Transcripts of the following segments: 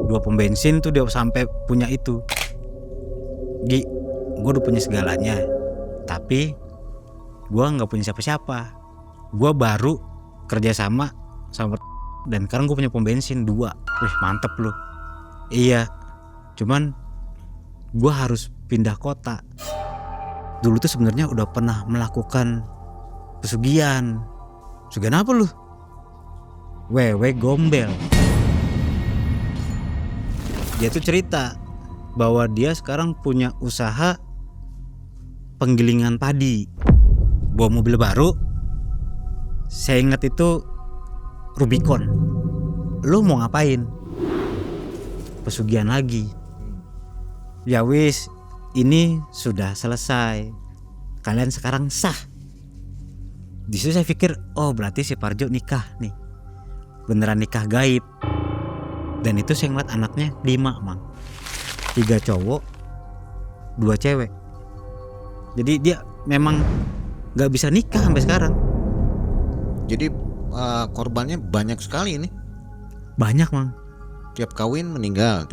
2 pom bensin tuh dia sampai punya itu. Gi, gue udah punya segalanya, tapi gue nggak punya siapa-siapa. Gue baru kerjasama sama dan sekarang gue punya pom bensin 2. Wih mantep loh. Iya, cuman gue harus pindah kota. Dulu tuh sebenarnya udah pernah melakukan pesugihan. Pesugihan apa lu? Wewe Gombel. Dia tuh cerita bahwa dia sekarang punya usaha penggilingan padi, bawa mobil baru. Saya ingat itu Rubicon. Lu mau ngapain? Pesugihan lagi. Ya wis, ini sudah selesai. Kalian sekarang sah. Di situ saya pikir, oh berarti si Parjo nikah nih. Beneran nikah gaib. Dan itu saya ngeliat anaknya 5, Mang. 3 cowok, 2 cewek. Jadi dia memang gak bisa nikah sampai sekarang. Jadi korbannya banyak sekali ini. Banyak, Mang. Tiap kawin meninggal.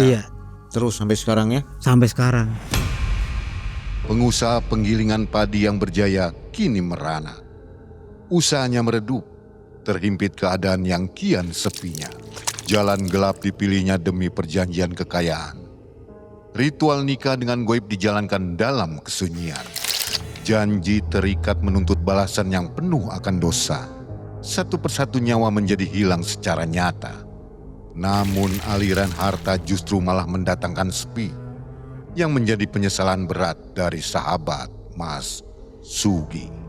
Iya. Terus sampai sekarang ya? Sampai sekarang. Pengusaha penggilingan padi yang berjaya kini merana. Usahanya meredup, terhimpit keadaan yang kian sepinya. Jalan gelap dipilihnya demi perjanjian kekayaan. Ritual nikah dengan goib dijalankan dalam kesunyian. Janji terikat menuntut balasan yang penuh akan dosa. Satu persatu nyawa menjadi hilang secara nyata. Namun aliran harta justru malah mendatangkan sepi. Yang menjadi penyesalan berat dari sahabat Mas Sugi.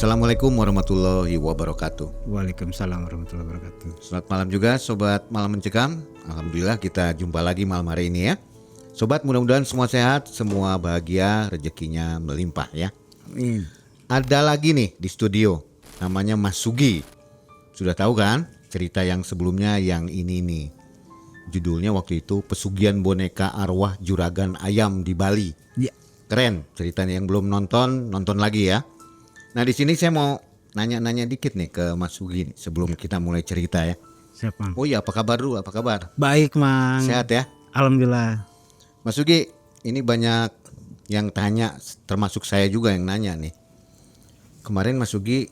Assalamualaikum warahmatullahi wabarakatuh. Waalaikumsalam warahmatullahi wabarakatuh. Selamat malam juga Sobat Malam Mencekam. Alhamdulillah kita jumpa lagi malam hari ini ya. Sobat, mudah-mudahan semua sehat, semua bahagia, rezekinya melimpah ya. Amin. Ada lagi nih di studio, namanya Mas Sugi. Sudah tahu kan cerita yang sebelumnya yang ini nih. Judulnya waktu itu Pesugihan Boneka Arwah Juragan Ayam di Bali. Ya. Keren ceritanya, yang belum nonton lagi ya. Nah di sini saya mau nanya-nanya dikit nih ke Mas Sugi nih, sebelum kita mulai cerita ya. Siap, Mang. Oh iya, apa kabar dulu? Apa kabar? Baik, Mang. Sehat ya? Alhamdulillah. Mas Sugi, ini banyak yang tanya, termasuk saya juga yang nanya nih. Kemarin Mas Sugi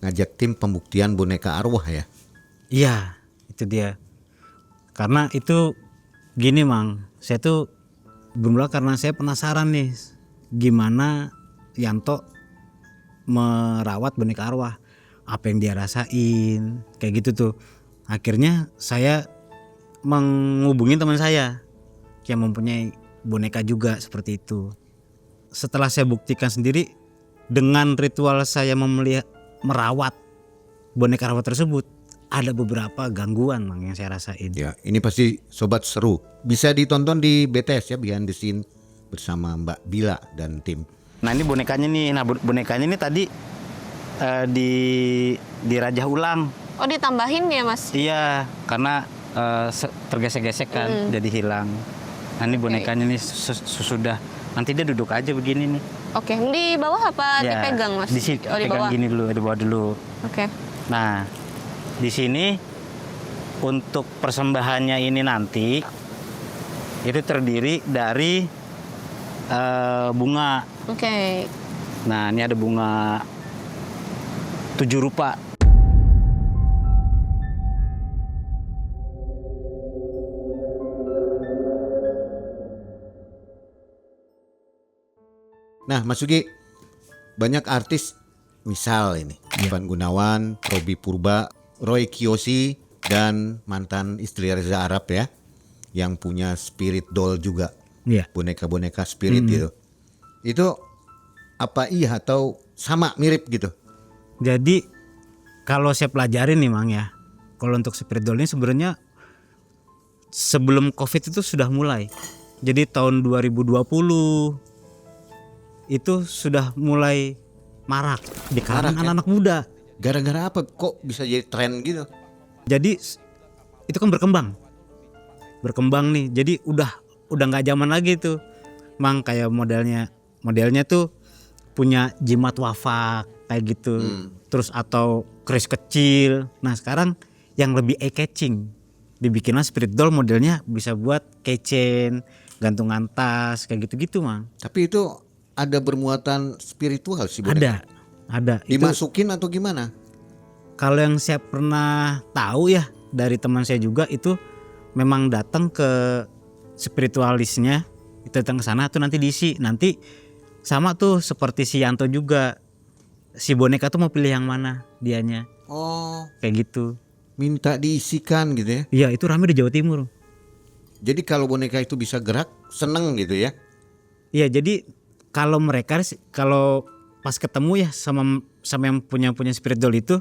ngajak tim pembuktian boneka arwah ya? Iya, itu dia. Karena itu gini, Mang. Saya tuh bermula karena saya penasaran nih gimana Yanto merawat boneka arwah, apa yang dia rasain, kayak gitu tuh. Akhirnya saya menghubungi teman saya yang mempunyai boneka juga seperti itu. Setelah saya buktikan sendiri dengan ritual saya merawat boneka arwah tersebut, ada beberapa gangguan, Mang, yang saya rasain. Ya, ini pasti sobat seru. Bisa ditonton di BTS ya, Behind the Scene bersama Mbak Bila dan tim. Nah ini bonekanya nih, bonekanya nih tadi dirajah ulang. Oh ditambahin ya Mas? Iya, karena tergesek-gesek kan, jadi hilang. Nah ini bonekanya nih sudah, nanti dia duduk aja begini nih. Oke, di bawah apa Ya, dipegang Mas? Di sini Oh, di pegang bawah. gini dulu, di bawah dulu. Oke. Nah di sini untuk persembahannya ini nanti Itu terdiri dari bunga. Oke. Nah, ini ada bunga 7 rupa. Nah, Mas Sugi, banyak artis misal ini Ivan Gunawan, Robby Purba, Roy Kiyoshi, dan mantan istri Reza Arab ya, yang punya spirit doll juga, Iya. boneka-boneka spirit gitu. Itu apa iya atau sama mirip gitu? Jadi kalau saya pelajarin nih Mang ya, kalau untuk spirit doll ini sebenarnya sebelum COVID itu sudah mulai. Jadi tahun 2020 itu sudah mulai marak di kalangan Marak ya? anak-anak muda. Gara-gara apa kok bisa jadi tren gitu? Jadi itu kan berkembang nih. Jadi udah nggak zaman lagi tuh, Mang, kayak modelnya tuh punya jimat wafak kayak gitu. Terus atau keris kecil. Nah sekarang yang lebih eye catching, dibikinlah spirit doll modelnya bisa buat keychain, gantungan tas kayak gitu-gitu, Mang. Tapi itu ada bermuatan spiritual sih boneka. Ada. Itu Dimasukin atau gimana? kalau yang saya pernah tahu ya dari teman saya juga, itu memang datang ke spiritualisnya, itu datang ke sana tuh nanti diisi. Nanti sama tuh seperti si Yanto juga, si boneka tuh mau pilih yang mana dianya, Oh, kayak gitu. minta diisikan gitu ya. Iya, itu ramai di Jawa Timur. Jadi kalau boneka itu bisa gerak, seneng gitu ya. Iya, jadi kalau mereka kalau pas ketemu ya sama yang punya spirit doll itu,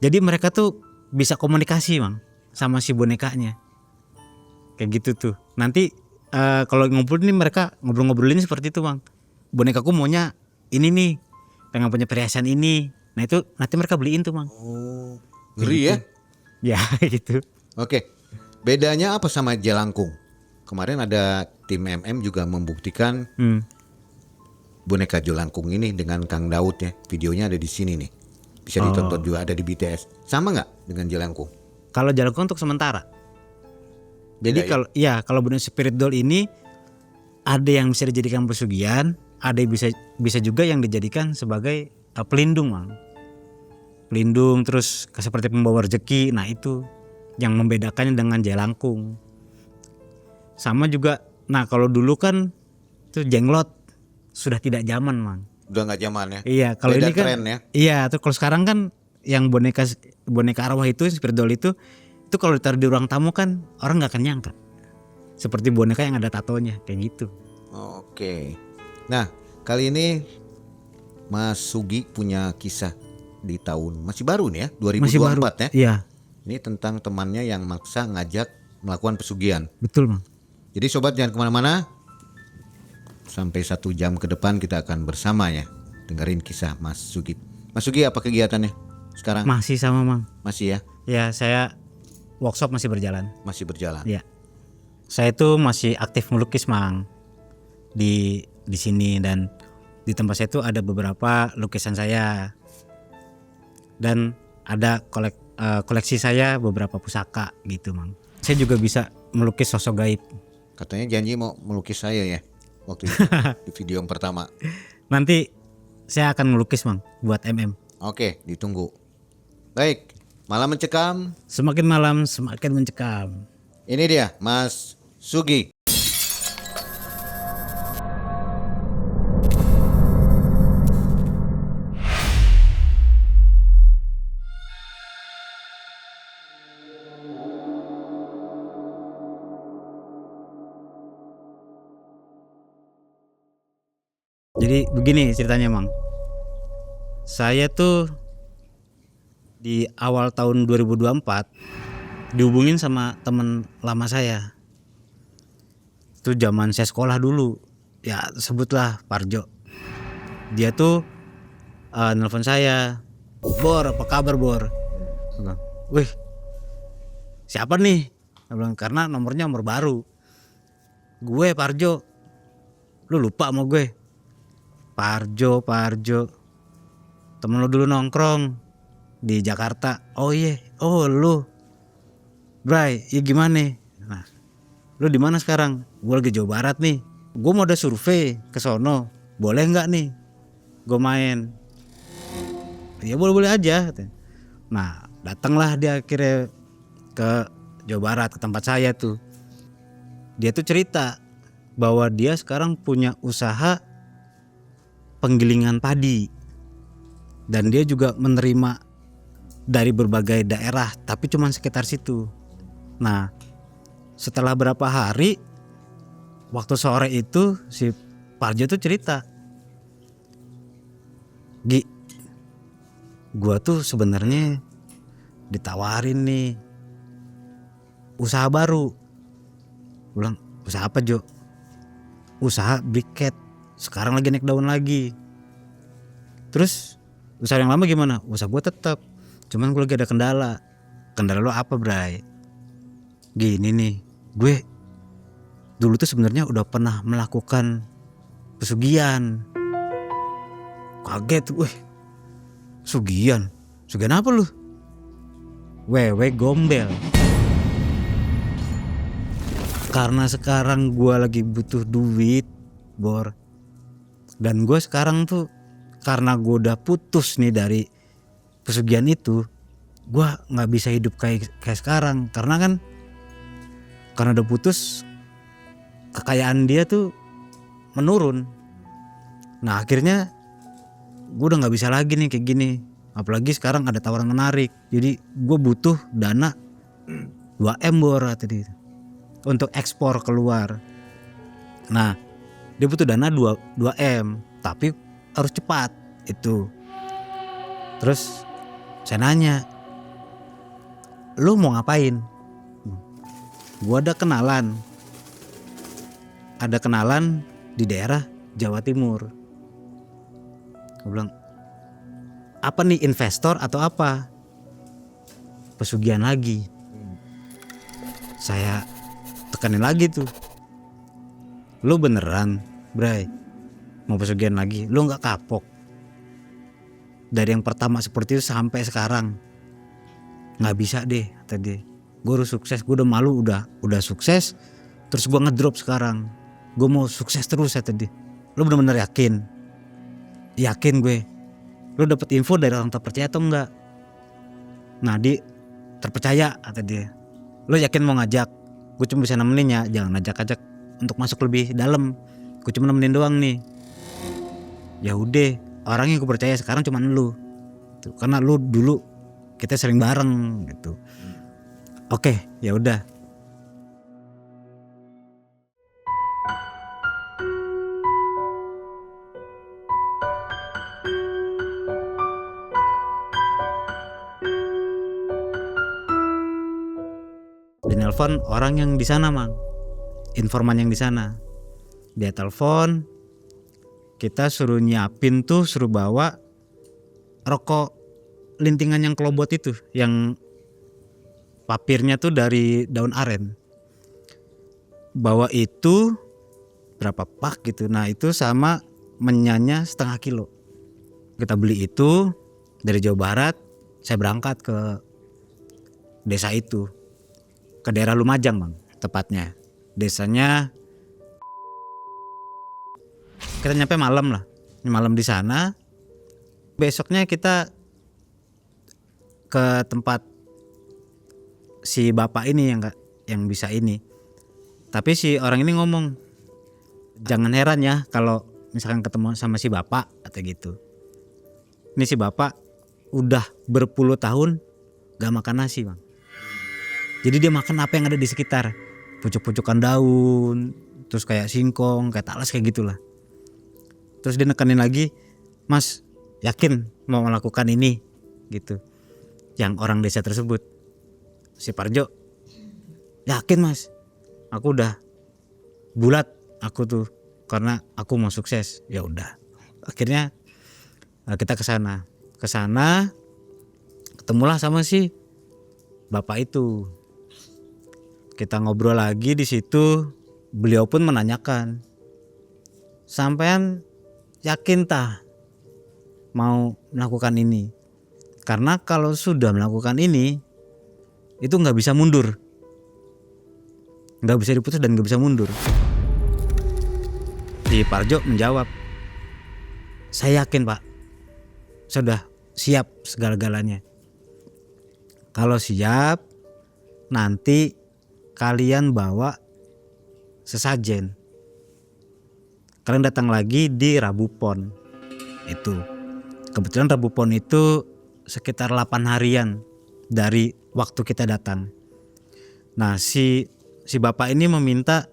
jadi mereka tuh bisa komunikasi, Mang, sama si bonekanya. Kayak gitu tuh. Nanti kalau ngumpul nih mereka ngobrol-ngobrolin seperti itu, Bang. Bonekaku maunya ini nih, pengen punya perhiasan ini. Nah itu nanti mereka beliin tuh, Bang. Oh, ngeri ya. Ya gitu. Oke, bedanya apa sama jelangkung? Kemarin ada tim MM juga membuktikan boneka jelangkung ini dengan Kang Daud ya. Videonya ada di sini nih. Bisa ditonton juga, ada di BTS. Sama nggak dengan jelangkung? Kalau jelangkung untuk sementara. Jadi Beda ya? kalau benar spirit doll ini ada yang bisa dijadikan pesugihan, ada yang bisa juga yang dijadikan sebagai pelindung, Bang. Pelindung, terus seperti pembawa rezeki. Nah itu yang membedakannya dengan jelangkung. Sama juga, nah kalau dulu kan itu jenglot sudah tidak zaman, Mang. Udah nggak zaman ya? Iya, kalau Beda ini kan tren ya? iya, tuh kalau sekarang kan yang boneka arwah itu, spirit doll itu kalau ditaruh di ruang tamu kan orang nggak akan nyangka. Seperti boneka yang ada tatonya kayak gitu. Oke. Nah, kali ini Mas Sugi punya kisah di tahun masih baru nih ya, 2024 Masih baru. ya. Iya, Ini tentang temannya yang maksa ngajak melakukan pesugihan. betul, Bang. Jadi sobat jangan kemana-mana. Sampai 1 jam ke depan kita akan bersama ya, dengerin kisah Mas Sugi. Mas Sugi apa kegiatannya sekarang? Masih sama, Bang. Masih ya, Ya, saya workshop masih berjalan. masih berjalan. Ya. Saya itu masih aktif melukis, Mang. Di sini, dan di tempat saya itu ada beberapa lukisan saya. Dan ada koleksi saya beberapa pusaka gitu, Mang. Saya juga bisa melukis sosok gaib. Katanya janji mau melukis saya ya waktu itu di video yang pertama. Nanti saya akan melukis, Mang, buat MM. Oke, ditunggu. Baik, malam mencekam. Semakin malam semakin mencekam. Ini dia Mas Sugi. Jadi begini ceritanya, Mang. Saya tuh di awal tahun 2024 dihubungin sama teman lama saya. Itu zaman saya sekolah dulu. Ya sebutlah Parjo. Dia tuh nelpon saya. Bor, apa kabar, Bor? Saya bilang, wih, siapa nih? Saya bilang, karena nomornya nomor baru. Gue Parjo. Lu lupa sama gue? Parjo. Temen lu dulu nongkrong di Jakarta. Oh iya, oh lu. Bray, ya gimana? Nah, lu lu di mana sekarang? Gue lagi Jawa Barat nih. Gue mau ada survei ke sono. Boleh nggak nih? Gue main. Ya boleh-boleh aja. Katanya. Nah, datanglah dia akhirnya ke Jawa Barat, ke tempat saya tuh. Dia tuh cerita bahwa dia sekarang punya usaha penggilingan padi. Dan dia juga menerima dari berbagai daerah, tapi cuma sekitar situ. Nah, setelah berapa hari, waktu sore itu si Parjo tuh cerita, Gi, gua tuh sebenarnya ditawarin nih usaha baru. Gua bilang, usaha apa Jo? Usaha briket, sekarang lagi naik daun lagi. Terus usaha yang lama gimana? Usaha gue tetap, cuman gue lagi ada kendala. Kendala lo apa, Bray? Gini nih, gue dulu tuh sebenarnya udah pernah melakukan pesugihan. Kaget, pesugihan? Pesugihan apa lu? Wewe gombel. Karena sekarang gue lagi butuh duit, Bor. Dan gue sekarang tuh karena gue udah putus nih dari pesugihan itu, gue nggak bisa hidup kayak sekarang. Karena udah putus, kekayaan dia tuh menurun. Nah akhirnya gue udah nggak bisa lagi nih kayak gini. Apalagi sekarang ada tawaran menarik. Jadi gue butuh dana 2M Bor tadi untuk ekspor keluar. Nah dia butuh dana 2M, tapi harus cepat itu. Terus saya nanya, lu mau ngapain? Gua ada kenalan di daerah Jawa Timur. Gua bilang, apa nih, investor atau apa? Pesugihan lagi. Saya tekanin lagi tuh, lu beneran Bray mau pesugihan lagi? Lu nggak kapok dari yang pertama seperti itu sampai sekarang? Nggak bisa deh tadi. Gue harus sukses. Gue udah malu, udah sukses. Terus gue ngedrop sekarang. Gue mau sukses terus ya tadi. Lu bener-bener yakin? Yakin gue. Lu dapet info dari orang terpercaya atau enggak? Nah terpercaya kata dia. Lu yakin mau ngajak? Gue cuma bisa nemenin ya. Jangan ajak-ajak untuk masuk lebih dalam. Gue cuma nemenin doang nih. Ya udah, orang yang gue percaya sekarang cuma lu. Tuh, karena lu dulu kita sering bareng gitu. Oke, ya udah. Dinelpon orang yang di sana, Mang. Informan yang di sana. Dia telepon, kita suruh nyiapin tuh, suruh bawa rokok lintingan yang kelobot itu, yang papirnya tuh dari daun aren. Bawa itu berapa pak gitu. Nah itu sama menyanya 1/2 kilo. Kita beli itu dari Jawa Barat. Saya berangkat ke desa itu, ke daerah Lumajang Bang tepatnya. Desanya kita nyampe malam lah, malam di sana. Besoknya kita ke tempat si bapak ini yang bisa ini. Tapi si orang ini ngomong, jangan heran ya kalau misalkan ketemu sama si bapak atau gitu. Ini si bapak udah berpuluh tahun gak makan nasi Bang. Jadi dia makan apa yang ada di sekitar, pucuk-pucukan daun, terus kayak singkong, kayak talas kayak gitulah. Terus dia nekenin lagi, Mas yakin mau melakukan ini gitu, yang orang desa tersebut. Si Parjo, yakin Mas, aku udah bulat aku tuh, karena aku mau sukses. Ya udah, akhirnya kita ke sana ketemulah sama si bapak itu. Kita ngobrol lagi di situ. Beliau pun menanyakan, sampean yakin tah mau melakukan ini? Karena kalau sudah melakukan ini, itu nggak bisa mundur, nggak bisa diputus dan nggak bisa mundur. Si Parjo menjawab, saya yakin Pak, sudah siap segala-galanya. Kalau siap, nanti kalian bawa sesajen. Kalian datang lagi di Rabu Pon. Itu. Kebetulan Rabu Pon itu sekitar 8 harian dari waktu kita datang. Nah, si bapak ini meminta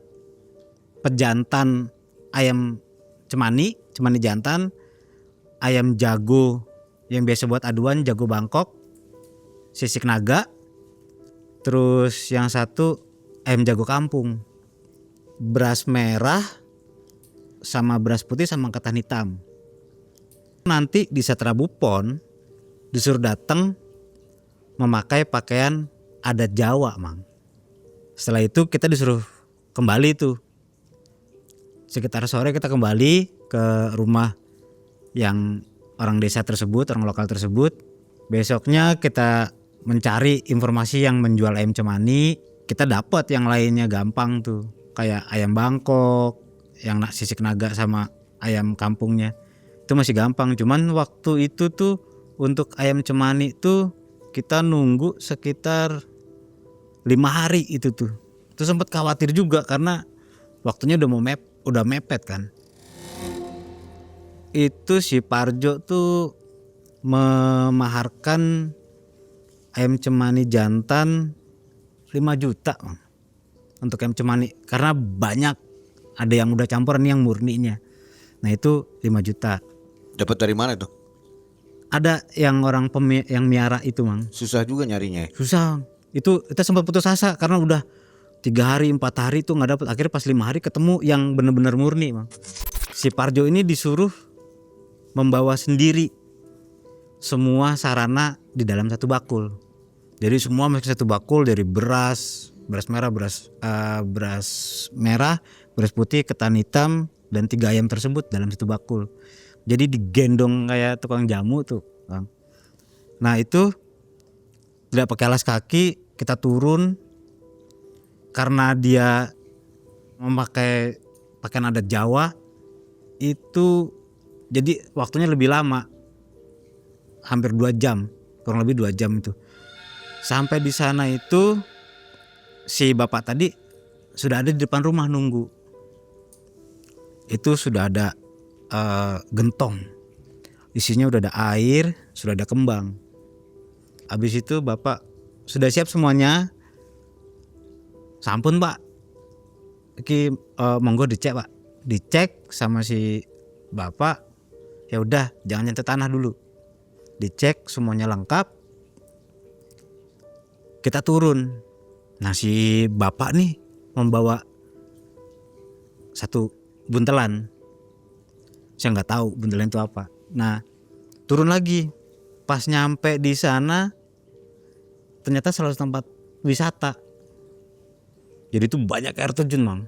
pejantan ayam cemani jantan, ayam jago yang biasa buat aduan, jago Bangkok, sisik naga, terus yang satu ayam jago kampung, beras merah sama beras putih sama ketan hitam. Nanti di saat Rabu Pon disuruh datang memakai pakaian adat Jawa, Mang. Setelah itu kita disuruh kembali tuh. Sekitar sore kita kembali ke rumah yang orang desa tersebut, orang lokal tersebut. Besoknya kita mencari informasi yang menjual ayam cemani. Kita dapat yang lainnya gampang tuh, kayak ayam Bangkok, yang sisik naga sama ayam kampungnya. Itu masih gampang. Cuman waktu itu tuh untuk ayam cemani tuh kita nunggu sekitar 5 hari itu tuh. Itu sempat khawatir juga karena waktunya udah mepet kan. Itu si Parjo tuh memaharkan ayam cemani jantan 5 juta Bang, untuk ayam cemani, karena banyak, ada yang udah campuran yang murninya. Nah itu 5 juta. Dapat dari mana tuh? Ada yang orang yang miara itu Mang. Susah juga nyarinya. Susah. Itu kita sempat putus asa karena udah 3 hari 4 hari itu nggak dapat. Akhirnya pas 5 hari ketemu yang benar-benar murni Mang. Si Parjo ini disuruh membawa sendiri semua sarana di dalam satu bakul. Jadi semua masuk satu bakul, dari beras merah, beras putih, ketan hitam, dan 3 ayam tersebut dalam satu bakul. Jadi digendong kayak tukang jamu tuh Bang. Nah itu tidak pakai alas kaki, kita turun karena dia memakai pakaian adat Jawa itu, jadi waktunya lebih lama, hampir 2 jam, kurang lebih 2 jam itu. Sampai di sana itu si bapak tadi sudah ada di depan rumah nunggu. Itu sudah ada gentong, isinya udah ada air, sudah ada kembang. Habis itu bapak sudah siap semuanya. Sampun Pak, iki monggo dicek Pak, dicek sama si bapak. Ya udah, jangan nyentuh tanah dulu. Dicek semuanya lengkap. Kita turun. Nah si bapak nih membawa satu buntelan. Saya nggak tahu buntelan itu apa. Nah turun lagi. Pas nyampe di sana ternyata salah satu tempat wisata. Jadi itu banyak air terjun Mang.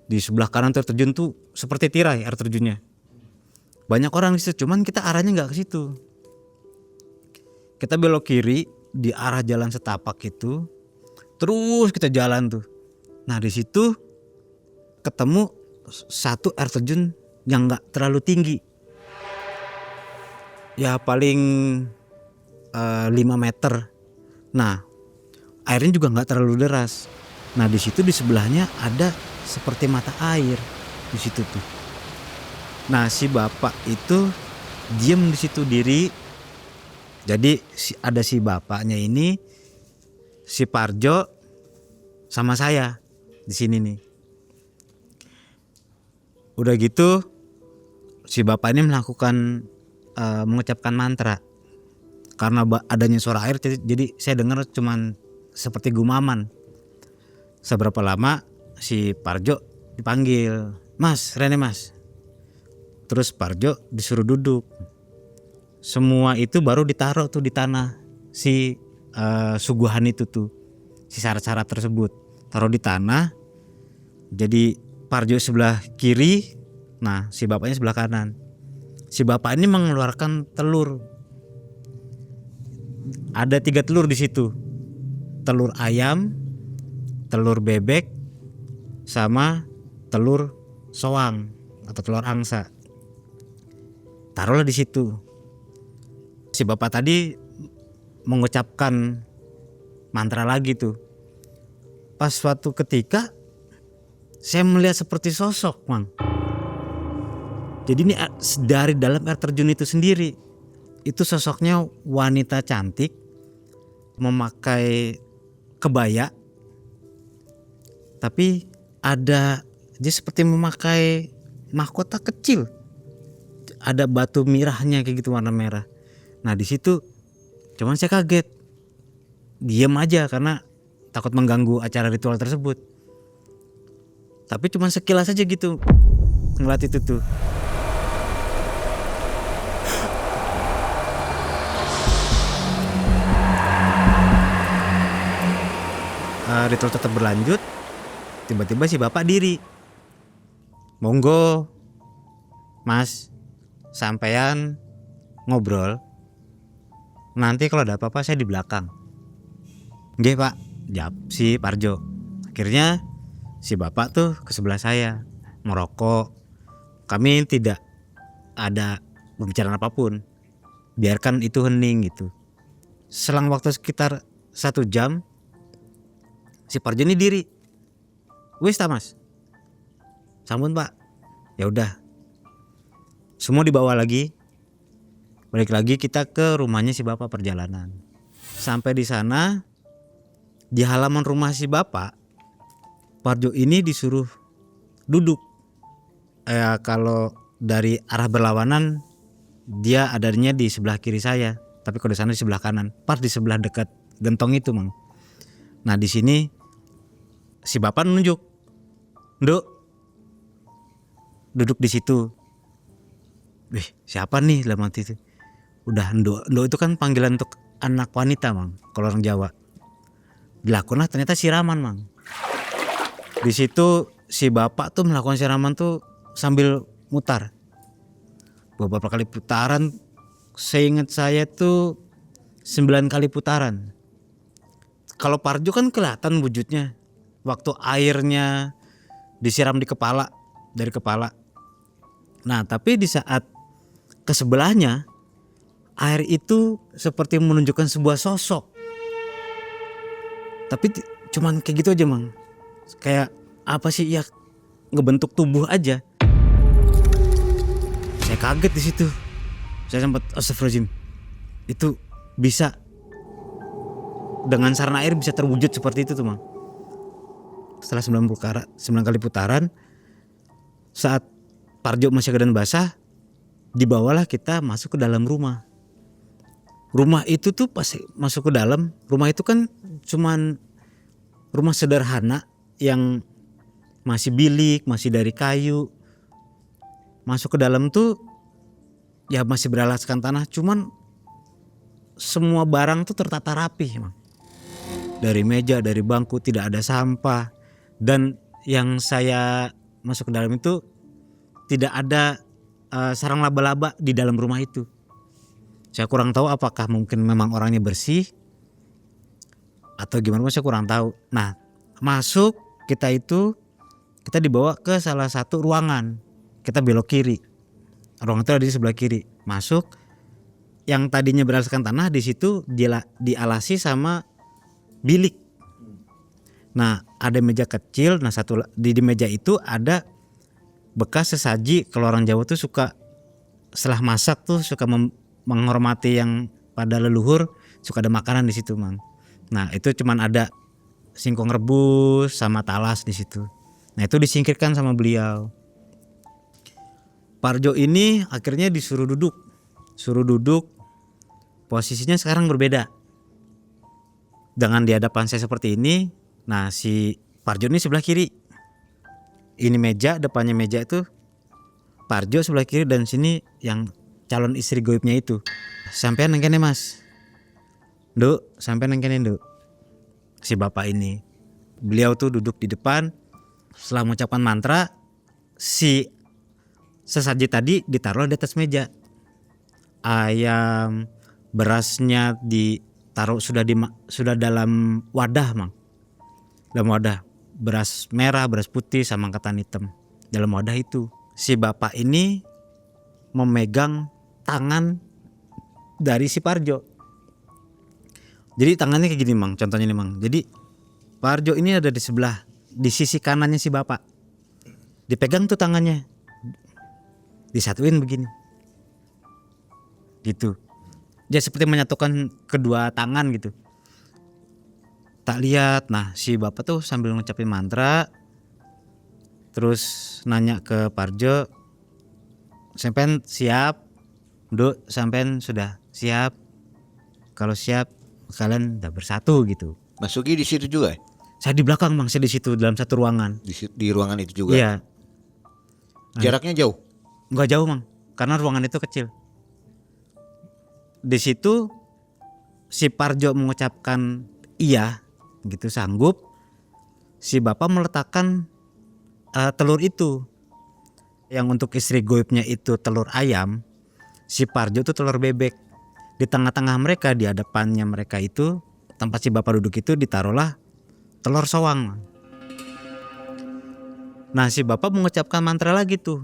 Di sebelah kanan air terjun tuh seperti tirai air terjunnya. Banyak orang di situ, cuman kita arahnya nggak ke situ. Kita belok kiri di arah jalan setapak itu, terus kita jalan tuh. Nah di situ ketemu satu air terjun yang nggak terlalu tinggi, ya paling 5 meter. Nah airnya juga nggak terlalu deras. Nah di situ di sebelahnya ada seperti mata air di situ tuh. Nah si bapak itu diem di situ diri. Jadi ada si bapaknya ini, si Parjo sama saya di sini nih. Udah gitu si bapak ini melakukan mengucapkan mantra. Karena adanya suara air, jadi saya dengar cuman seperti gumaman. Seberapa lama si Parjo dipanggil, Mas, Rene Mas. Terus Parjo disuruh duduk. Semua itu baru ditaruh tuh di tanah, si suguhan itu tuh, si syarat-syarat tersebut taruh di tanah. Jadi Parjo sebelah kiri, nah si bapaknya sebelah kanan. Si bapak ini mengeluarkan telur. Ada 3 telur di situ, telur ayam, telur bebek, sama telur soang atau telur angsa. Taruhlah di situ. Si bapak tadi mengucapkan mantra lagi tuh. Pas suatu ketika saya melihat seperti sosok, Mang. Jadi ini dari dalam air terjun itu sendiri. Itu sosoknya wanita cantik memakai kebaya. Tapi ada dia seperti memakai mahkota kecil. Ada batu mirahnya kayak gitu warna merah. Nah, di situ cuman saya kaget. Diam aja karena takut mengganggu acara ritual tersebut. Tapi cuman sekilas aja gitu ngeliat itu tuh. Ritual tetap berlanjut. Tiba-tiba si bapak diri. Monggo Mas, sampean ngobrol. Nanti kalau ada apa-apa saya di belakang. Nggih Pak, jawab si Parjo. Akhirnya si bapak tuh ke sebelah saya merokok. Kami tidak ada pembicaraan apapun. Biarkan itu hening gitu. Selang waktu sekitar 1 jam si Parjo ini diri. Wis ta Mas? Sampun Pak. Ya udah. Semua dibawa lagi. Balik lagi kita ke rumahnya si bapak perjalanan. Sampai di sana, di halaman rumah si bapak, Parjo ini disuruh duduk. Kalau dari arah berlawanan dia adanya di sebelah kiri saya, tapi kalau di sana di sebelah kanan, pas di sebelah dekat gentong itu, Mang. Nah, di sini si bapak menunjuk, "Nduk, duduk di situ." Wih, siapa nih dalam hati itu? Udah Nduk. Nduk itu kan panggilan untuk anak wanita, Mang, kalau orang Jawa. Dilakukanlah ternyata siraman, Mang. Di situ si bapak tuh melakukan siraman tuh sambil mutar. Beberapa kali putaran, seingat saya tuh 9 kali putaran. Kalau Parjo kan kelihatan wujudnya waktu airnya disiram di kepala, dari kepala. Nah, tapi di saat ke sebelahnya, air itu seperti menunjukkan sebuah sosok. Tapi cuman kayak gitu aja, Mang. Kayak apa sih ya, ngebentuk tubuh aja. Saya kaget di situ. Saya sempat astagfirullahaladzim. Itu bisa dengan sarana air bisa terwujud seperti itu tuh, Mang. Setelah 9 kali putaran, saat Parjo masih keadaan basah, dibawalah kita masuk ke dalam rumah. Rumah itu tuh pas masuk ke dalam, rumah itu kan cuman rumah sederhana yang masih bilik, masih dari kayu. Masuk ke dalam tuh ya masih beralaskan tanah, cuman semua barang tuh tertata rapi, Mang. Dari meja, dari bangku tidak ada sampah. Dan yang saya masuk ke dalam itu tidak ada sarang laba-laba di dalam rumah itu. Saya kurang tahu apakah mungkin memang orangnya bersih atau gimana, saya kurang tahu. Nah, masuk kita dibawa ke salah satu ruangan. Kita belok kiri. Ruangan itu ada di sebelah kiri. Masuk, yang tadinya beralaskan tanah di situ dialasi sama bilik. Nah, ada meja kecil. Nah, di meja itu ada bekas sesaji. Kalau orang Jawa tuh suka setelah masak tuh suka menghormati yang pada leluhur, suka ada makanan di situ, Mang. Nah, itu cuman ada singkong rebus sama talas di situ. Nah, itu disingkirkan sama beliau. Parjo ini akhirnya disuruh duduk. Suruh duduk. Posisinya sekarang berbeda. Dengan di hadapan saya seperti ini, nah si Parjo ini sebelah kiri. Ini meja, depannya meja itu Parjo sebelah kiri, dan sini yang calon istri goibnya itu. Sampean nang kene Mas. Nduk, sampean nang kene Nduk. Si bapak ini. Beliau tuh duduk di depan. Setelah mengucapkan mantra, si sesaji tadi ditaruh di atas meja. Ayam, berasnya ditaruh sudah dalam wadah, Mang. Dalam wadah. beras merah, beras putih sama ketan hitam. Dalam wadah itu si bapak ini memegang tangan dari si Parjo. Jadi tangannya kayak gini Mang, contohnya nih Mang. Jadi Parjo ini ada di sebelah, di sisi kanannya si bapak. Dipegang tuh tangannya, disatuin begini, gitu. Dia seperti menyatukan kedua tangan gitu. Tak lihat, nah si bapak tuh sambil ngucapin mantra, terus nanya ke Parjo, sampean siap? Duk, sampean sudah siap? Kalau siap, kalian udah bersatu gitu. Mas Sugi di situ juga ya? Saya di belakang Bang, saya di situ dalam satu ruangan. Di ruangan itu juga? Iya, Jaraknya jauh? nggak jauh Bang, karena ruangan itu kecil. Di situ si Parjo mengucapkan iya, gitu sanggup. Si bapak meletakkan telur itu, yang untuk istri goibnya itu telur ayam, si Parjo itu telur bebek. Di tengah-tengah mereka, di hadapannya mereka itu, tempat si bapak duduk itu ditaruhlah telur soang. Nah si bapak mengucapkan mantra lagi tuh.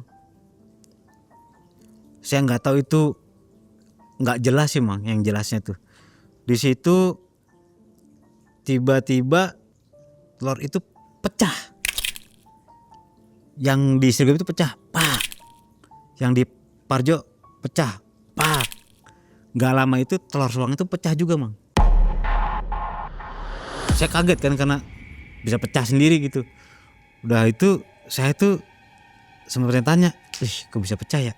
Saya nggak tahu itu, nggak jelas sih Mang, yang jelasnya tuh. Di situ tiba-tiba telur itu pecah. Yang di istri goib itu pecah, pak. Yang di Parjo pecah, pak. Gak lama itu telur soang itu pecah juga Mang. Saya kaget kan karena bisa pecah sendiri gitu. Udah itu saya tuh sempat tanya, kok bisa pecah ya?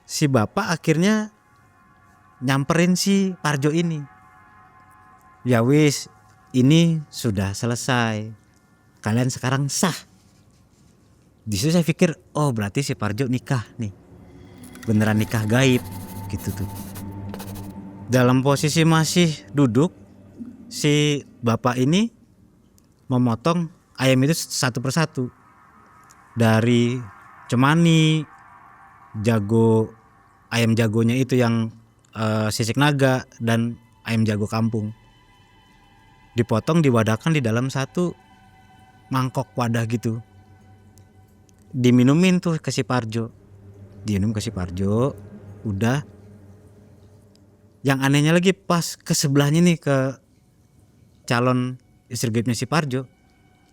Si bapak akhirnya nyamperin si Parjo ini. Ya wis, ini sudah selesai. Kalian sekarang sah. Di situ saya pikir, oh berarti si Parjo nikah nih. Beneran nikah gaib gitu tuh. Dalam posisi masih duduk, si bapak ini memotong ayam itu satu persatu. Dari cemani, jago, ayam jagonya itu yang sisik naga, dan ayam jago kampung. Dipotong, diwadahkan di dalam satu mangkok wadah gitu. Diminumin tuh ke si Parjo. Diminum ke si Parjo, udah. Yang anehnya lagi pas ke sebelahnya nih, ke calon istri gaibnya si Parjo,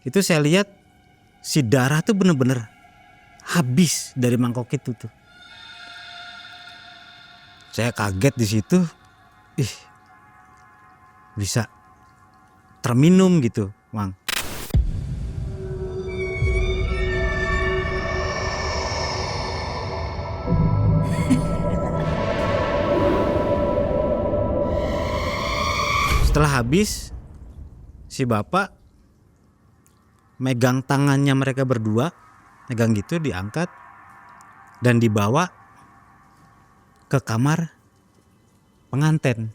itu saya lihat si darah tuh bener-bener habis dari mangkok itu tuh. Saya kaget di situ, bisa terminum gitu, Mang. Setelah habis, si bapak megang tangannya mereka berdua, megang gitu, diangkat dan dibawa ke kamar pengantin.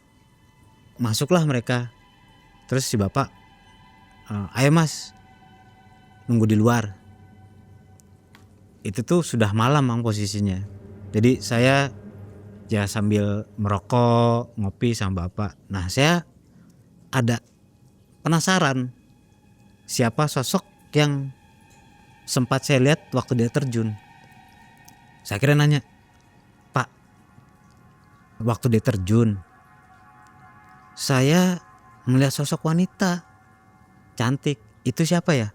Masuklah mereka. Terus si bapak, ayo mas, nunggu di luar. Itu tuh sudah malam Mang posisinya. Jadi saya ya sambil merokok, ngopi sama bapak. Nah saya ada penasaran siapa sosok yang sempat saya lihat waktu dia terjun. Saya kira nanya, Pak, waktu dia terjun saya melihat sosok wanita cantik, itu siapa ya?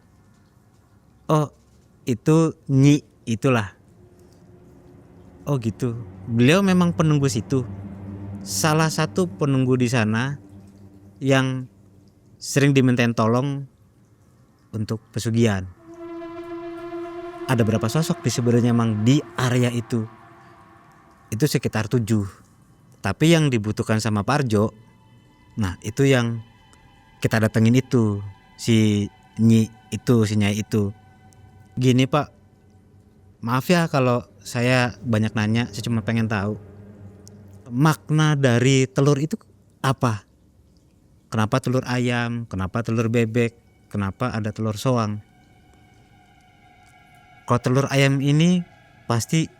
Oh itu Nyi, itulah. Oh gitu, beliau memang penunggu situ, salah satu penunggu di sana yang sering dimintain tolong untuk pesugihan. Ada berapa sosok di sebenarnya Mang di area itu? Itu sekitar 7. Tapi yang dibutuhkan sama Parjo, nah itu yang kita datengin itu, si Nyi itu, si Nyai itu. Gini Pak, maaf ya kalau saya banyak nanya, saya cuma pengen tahu makna dari telur itu apa? Kenapa telur ayam, kenapa telur bebek, kenapa ada telur soang? Kalau telur ayam ini pasti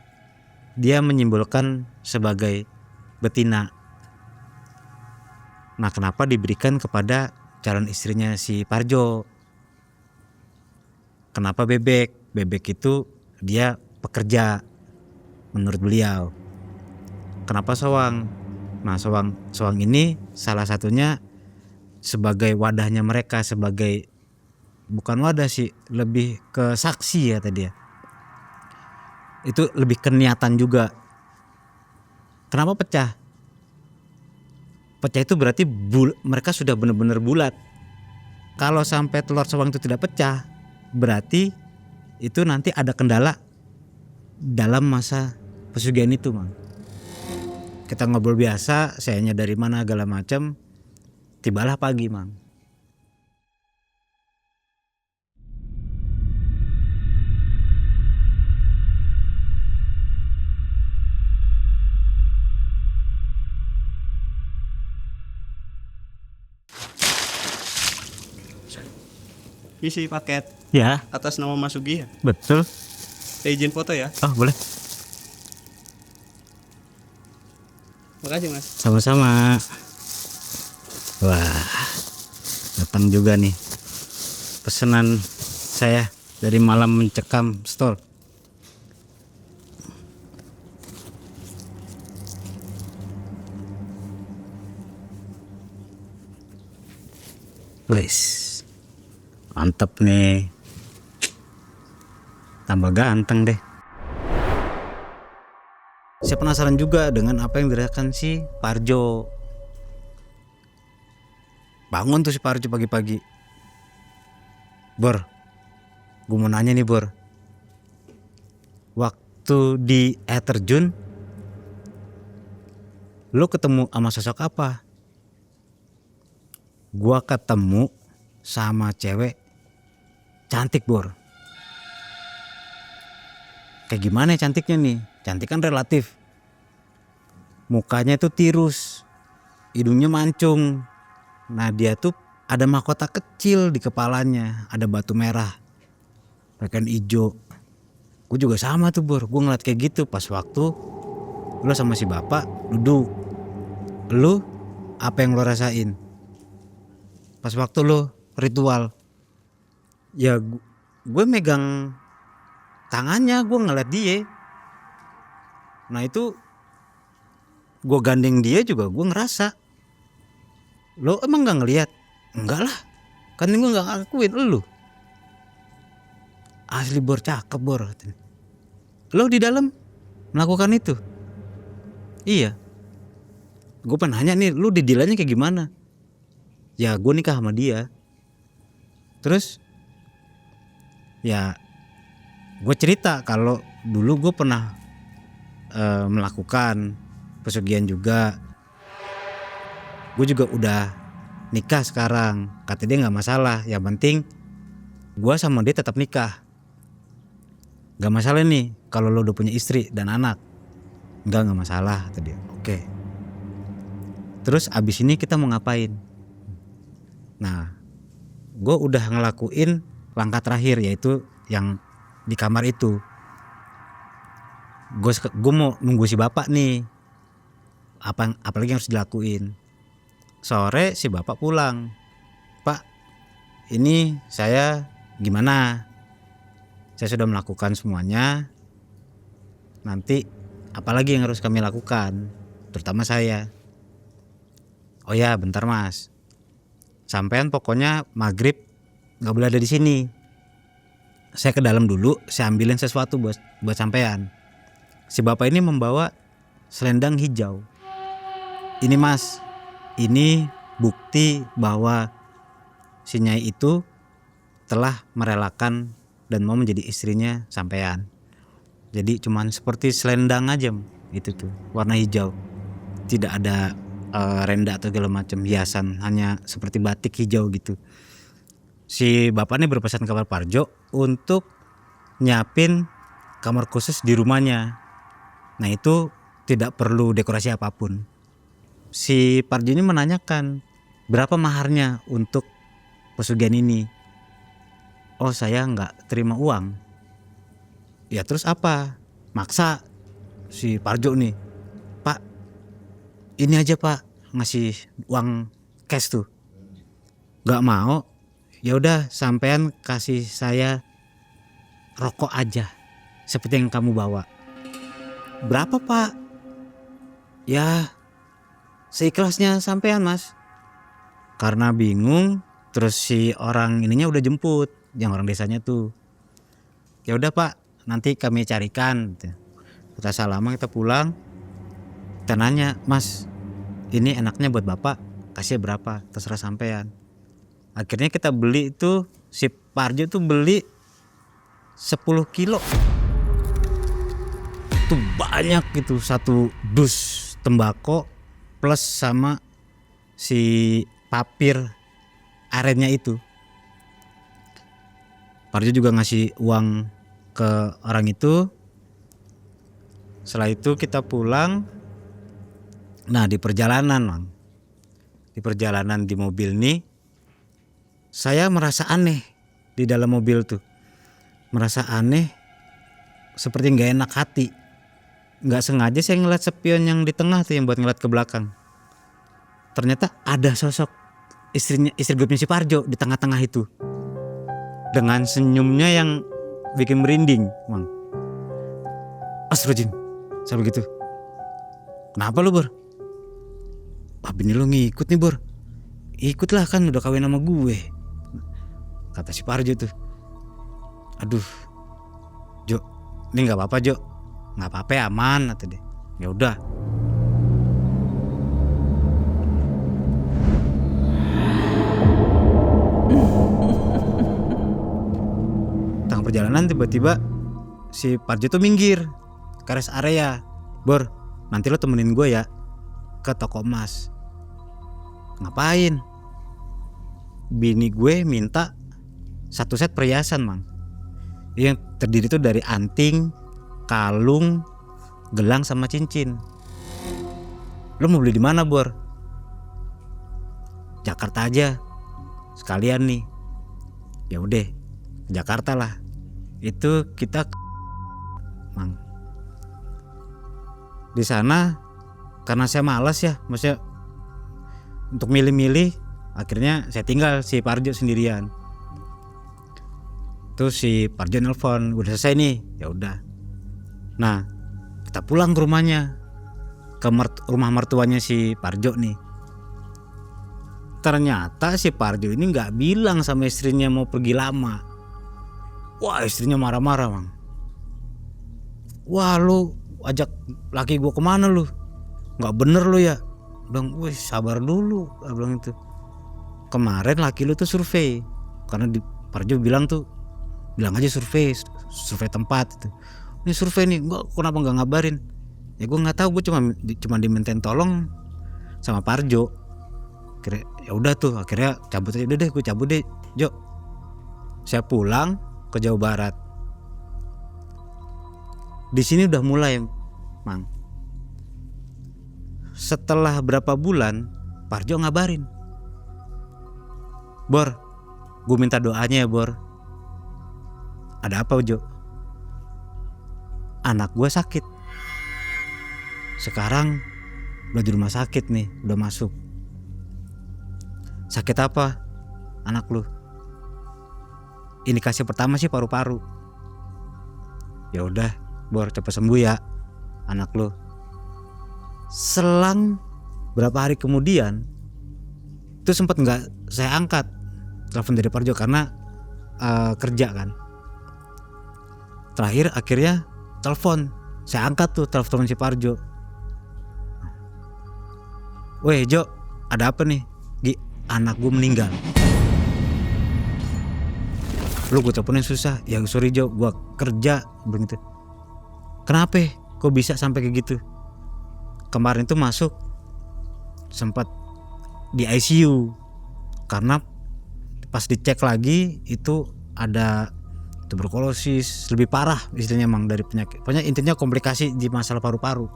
dia menyimbolkan sebagai betina. Nah kenapa diberikan kepada calon istrinya si Parjo? Kenapa bebek? Bebek itu dia pekerja menurut beliau. Kenapa soang? Nah, soang ini salah satunya sebagai wadahnya mereka, sebagai bukan wadah sih, lebih ke saksi ya tadi ya. Itu lebih ke niatan juga. Kenapa pecah? Pecah itu berarti mereka sudah benar-benar bulat. Kalau sampai telur soang itu tidak pecah, berarti itu nanti ada kendala dalam masa pesugihan itu, Mang. Kita ngobrol biasa, sayanya dari mana segala macam. Tibalah pagi, Mang. Isi paket Ya, atas nama Mas Sugi ya. betul. Saya izin foto ya. Oh, boleh. Makasih Mas. Sama-sama. Wah, datang juga nih pesanan saya dari Malam Mencekam Store. Wes, mantep nih. Tambah ganteng deh. Saya penasaran juga dengan apa yang dirasakan si Parjo. Bangun tuh si Parjo pagi-pagi. Bor, gue mau nanya nih Bor. Waktu di air terjun, lo ketemu sama sosok apa? Gua ketemu sama cewek cantik Bor. Kayak gimana ya cantiknya nih? Cantik kan relatif. Mukanya tuh tirus, hidungnya mancung. Nah dia tuh ada mahkota kecil di kepalanya, ada batu merah, pakaian hijau. Gue juga sama tuh Bor, gue ngeliat kayak gitu pas waktu lo sama si bapak duduk. Lu apa yang lo rasain pas waktu lo ritual? Ya gue megang tangannya, gue ngeliat dia. Nah itu gue gandeng dia juga gue ngerasa. Lo emang gak ngeliat? Enggak lah, kan gue gak ngakuin lo. Asli Bor, cakep Bor. Lo di dalam melakukan itu? Iya. Gue pengen nanya nih, lo di dilanya kayak gimana? Ya gue nikah sama dia. Terus ya gue cerita kalau dulu gue pernah melakukan pesugihan juga. Gue juga udah nikah sekarang. Kata dia gak masalah, yang penting gue sama dia tetap nikah. Gak masalah nih kalau lo udah punya istri dan anak. Gak masalah kata dia. Oke. Terus abis ini kita mau ngapain? Nah gue udah ngelakuin langkah terakhir, yaitu yang di kamar itu. Gue mau nunggu si bapak nih. Apalagi yang harus dilakuin. Sore si bapak pulang. Pak, ini saya gimana? Saya sudah melakukan semuanya. Nanti apalagi yang harus kami lakukan? Terutama saya. Oh ya, bentar Mas. Sampean pokoknya maghrib nggak boleh ada di sini. Saya ke dalam dulu, saya ambilin sesuatu buat sampean. Si bapak ini membawa selendang hijau. Ini Mas, ini bukti bahwa si Nyai itu telah merelakan dan mau menjadi istrinya sampean. Jadi cuman seperti selendang aja gitu tuh, warna hijau. Tidak ada renda atau segala macam hiasan, hanya seperti batik hijau gitu. Si bapak ini berpesan kepada Parjo untuk nyiapin kamar khusus di rumahnya. Nah itu tidak perlu dekorasi apapun. Si Parjo ini menanyakan berapa maharnya untuk pesugihan ini. Oh saya nggak terima uang. Ya terus apa? Maksa si Parjo nih. Pak, ini aja Pak, ngasih uang cash tuh. Nggak mau. Ya udah sampean kasih saya rokok aja seperti yang kamu bawa. Berapa Pak? Ya seikhlasnya sampean Mas. Karena bingung, terus si orang ininya udah jemput, yang orang desanya tuh. Ya udah Pak, nanti kami carikan. Kita salaman, kita pulang. Kita nanya, Mas, ini enaknya buat Bapak, kasih berapa? Terserah sampean. Akhirnya kita beli itu, si Parjo tuh beli 10 kilo. Itu banyak gitu, satu dus tembakau plus sama si papir arennya itu. Parjo juga ngasih uang ke orang itu. Setelah itu kita pulang. Nah di perjalanan Bang, di perjalanan di mobil nih, saya merasa aneh di dalam mobil tuh. Merasa aneh, seperti gak enak hati. Gak sengaja saya ngeliat spion yang di tengah tuh, yang buat ngeliat ke belakang. Ternyata ada sosok istri grupnya si Parjo di tengah-tengah itu. Dengan senyumnya yang bikin merinding Bang. Astagfirullahaladzim, saya begitu. Kenapa lu Bor? Pak bini lu ngikut nih Bor. Ikutlah kan udah kawin sama gue, kata si Parjo tuh. Aduh Jo, ini gak apa-apa Jo, gak apa-apa aman kata dia. Ya udah. Tengah perjalanan tiba-tiba si Parjo tuh minggir ke rest area. Bor, nanti lo temenin gue ya ke toko emas. Ngapain? Bini gue minta satu set perhiasan Mang, yang terdiri tuh dari anting, kalung, gelang sama cincin. Lo mau beli di mana Bor? Jakarta aja sekalian nih. Ya udah, Jakarta lah. Itu kita Mang. Di sana karena saya malas ya, maksudnya untuk milih-milih, akhirnya saya tinggal si Parjo sendirian. Terus si Parjo nelpon, udah selesai nih. Ya udah. Nah, kita pulang ke rumahnya, ke rumah mertuanya si Parjo nih. Ternyata si Parjo ini nggak bilang sama istrinya mau pergi lama. Wah, istrinya marah-marah Bang. Wah, lu ajak laki gua kemana lu? Nggak bener lu ya. Bilang, wih sabar dulu, bilang itu. Kemarin laki lu tuh survei, karena di Parjo bilang tuh, bilang aja survei tempat itu. Ini survei nih, gua kenapa nggak ngabarin? Ya gua nggak tahu, gua cuma dimintain tolong sama Parjo. Ya udah tuh, akhirnya cabut aja. Udah deh, gue cabut deh, Jo. Saya pulang ke Jawa Barat. Di sini udah mulai, Mang. Setelah berapa bulan, Parjo ngabarin, Bor, gue minta doanya ya Bor. Ada apa Jo? Anak gue sakit. Sekarang udah di rumah sakit nih, udah masuk. Sakit apa anak lu? Indikasi pertama sih paru-paru. Ya udah Bor, cepet sembuh ya anak lu. Selang berapa hari kemudian itu sempat nggak saya angkat telepon dari Parjo karena kerja kan. Terakhir akhirnya telepon, saya angkat tuh telepon si Parjo. Weh Jo, ada apa nih? Anak gue meninggal. Lu gue teleponin susah. Ya sorry Jo, gue kerja begitu. Kenapa? Kok bisa sampai kayak gitu? Kemarin tuh masuk sempat di ICU karena pas dicek lagi itu ada tuberkulosis, lebih parah istilahnya Mang dari penyakit. Pokoknya intinya komplikasi di masalah paru-paru.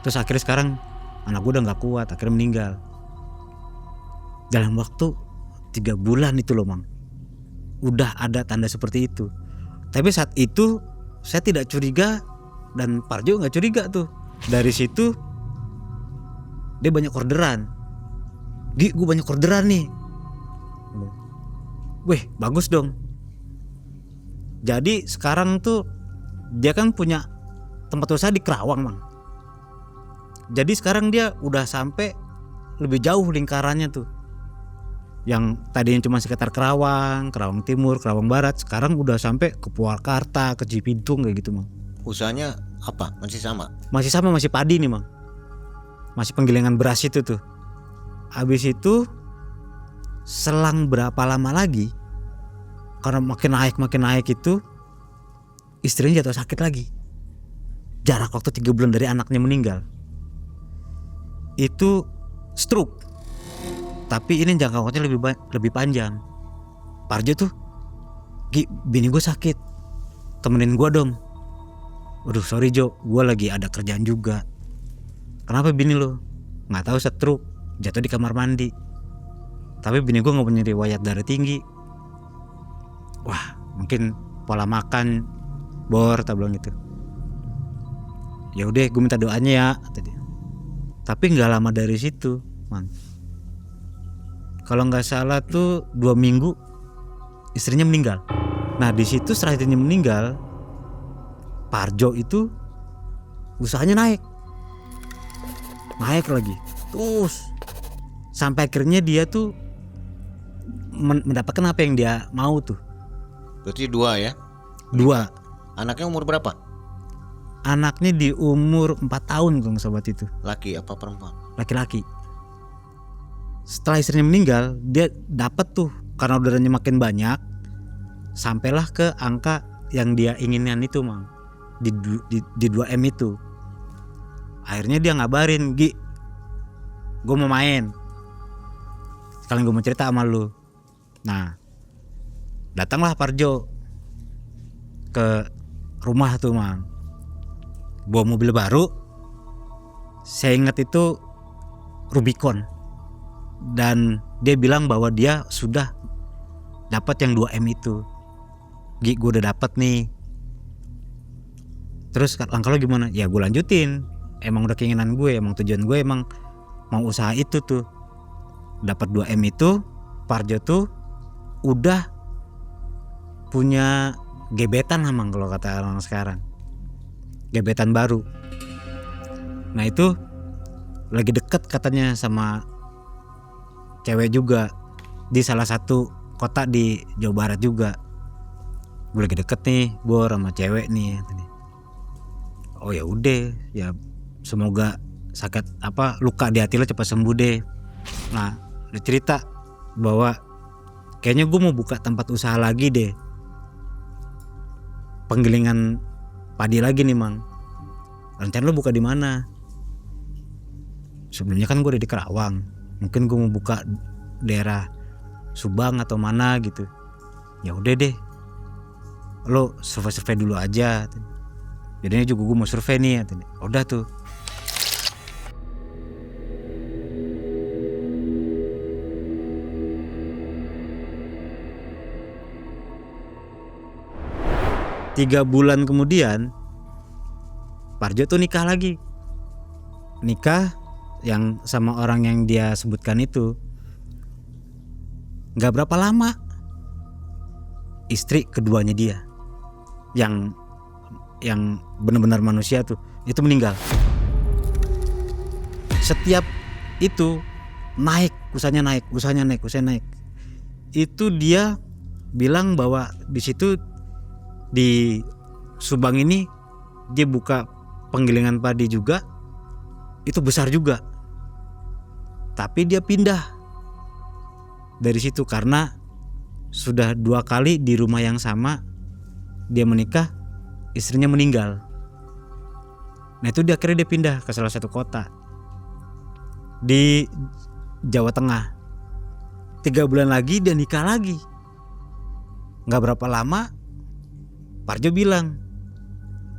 Terus akhirnya sekarang anak gue udah nggak kuat, akhirnya meninggal. Dalam waktu 3 bulan itu loh Mang, udah ada tanda seperti itu. Tapi saat itu saya tidak curiga dan Parjo nggak curiga tuh. Dari situ dia banyak orderan. Gue banyak orderan nih. Weh bagus dong. Jadi sekarang tuh dia kan punya tempat usaha di Kerawang, Bang. Jadi sekarang dia udah sampai lebih jauh lingkarannya tuh. Yang tadinya cuma sekitar Kerawang, Kerawang Timur, Kerawang Barat, sekarang udah sampai ke Purwakarta, ke Cibitung kayak gitu, Bang. Usahanya apa? Masih sama? Masih sama, masih padi nih, Bang. Masih penggilingan beras itu tuh. Habis itu selang berapa lama lagi, karena makin naik itu, istrinya jatuh sakit lagi. Jarak waktu 3 bulan dari anaknya meninggal. Itu stroke. Tapi ini jangka waktunya lebih panjang. Parjo tuh, Gi, bini gue sakit, temenin gue dong. Waduh sorry Jo, gue lagi ada kerjaan juga. Kenapa bini lo? Nggak tahu, stroke, jatuh di kamar mandi. Tapi bini gue nggak punya riwayat darah tinggi. Wah mungkin pola makan bor, tak bilang gitu. Ya udah, gue minta doanya ya, kata dia. Tapi nggak lama dari situ, Man. Kalau nggak salah tuh 2 minggu istrinya meninggal. Nah di situ setelah istrinya meninggal, Parjo itu usahanya naik lagi, terus sampai akhirnya dia tuh mendapatkan apa yang dia mau tuh. Berarti 2 ya? 2. Anaknya umur berapa? Anaknya di umur 4 tahun kalau sobat itu. Laki apa perempuan? Laki-laki. Setelah istrinya meninggal, dia dapat tuh karena orderannya makin banyak, sampailah ke angka yang dia inginkan itu, Mang. Di 2M itu. Akhirnya dia ngabarin, Gi, gue mau main. Sekalian gue mau cerita sama lu. Nah, datanglah Parjo ke rumah tuh, Mang. Bawa mobil baru. Saya ingat itu Rubicon. Dan dia bilang bahwa dia sudah dapat yang 2M itu. Gi, gue udah dapat nih. Terus langkah lo gimana? Ya gue lanjutin. Emang udah keinginan gue, emang tujuan gue emang mau usaha itu tuh. Dapat 2M itu, Parjo tuh udah punya gebetan, Mang, kalau kata orang sekarang. Gebetan baru. Nah itu lagi deket katanya sama cewek juga di salah satu kota di Jawa Barat juga. Gue lagi deket nih Bor sama cewek nih. Oh ya udah, ya semoga sakit luka di hati lo cepat sembuh deh. Nah dia cerita bahwa kayaknya gue mau buka tempat usaha lagi deh, penggilingan padi lagi nih, Mang. Rencana lo buka di mana? Sebelumnya kan gue udah di Kerawang, mungkin gue mau buka daerah Subang atau mana gitu. Ya udah deh, lo survei dulu aja. Jadinya juga gue mau survei nih. Udah tuh. Tiga bulan kemudian Parjo tuh nikah lagi. Nikah yang sama orang yang dia sebutkan itu. Gak berapa lama istri keduanya dia yang benar-benar manusia tuh itu meninggal. Setiap itu usahanya naik. Itu dia bilang bahwa di situ di Subang ini dia buka penggilingan padi juga, itu besar juga. Tapi dia pindah dari situ karena sudah 2 kali di rumah yang sama dia menikah, istrinya meninggal. Nah itu dia akhirnya dia pindah ke salah satu kota di Jawa Tengah. 3 bulan lagi dia nikah lagi. Gak berapa lama Parjo bilang,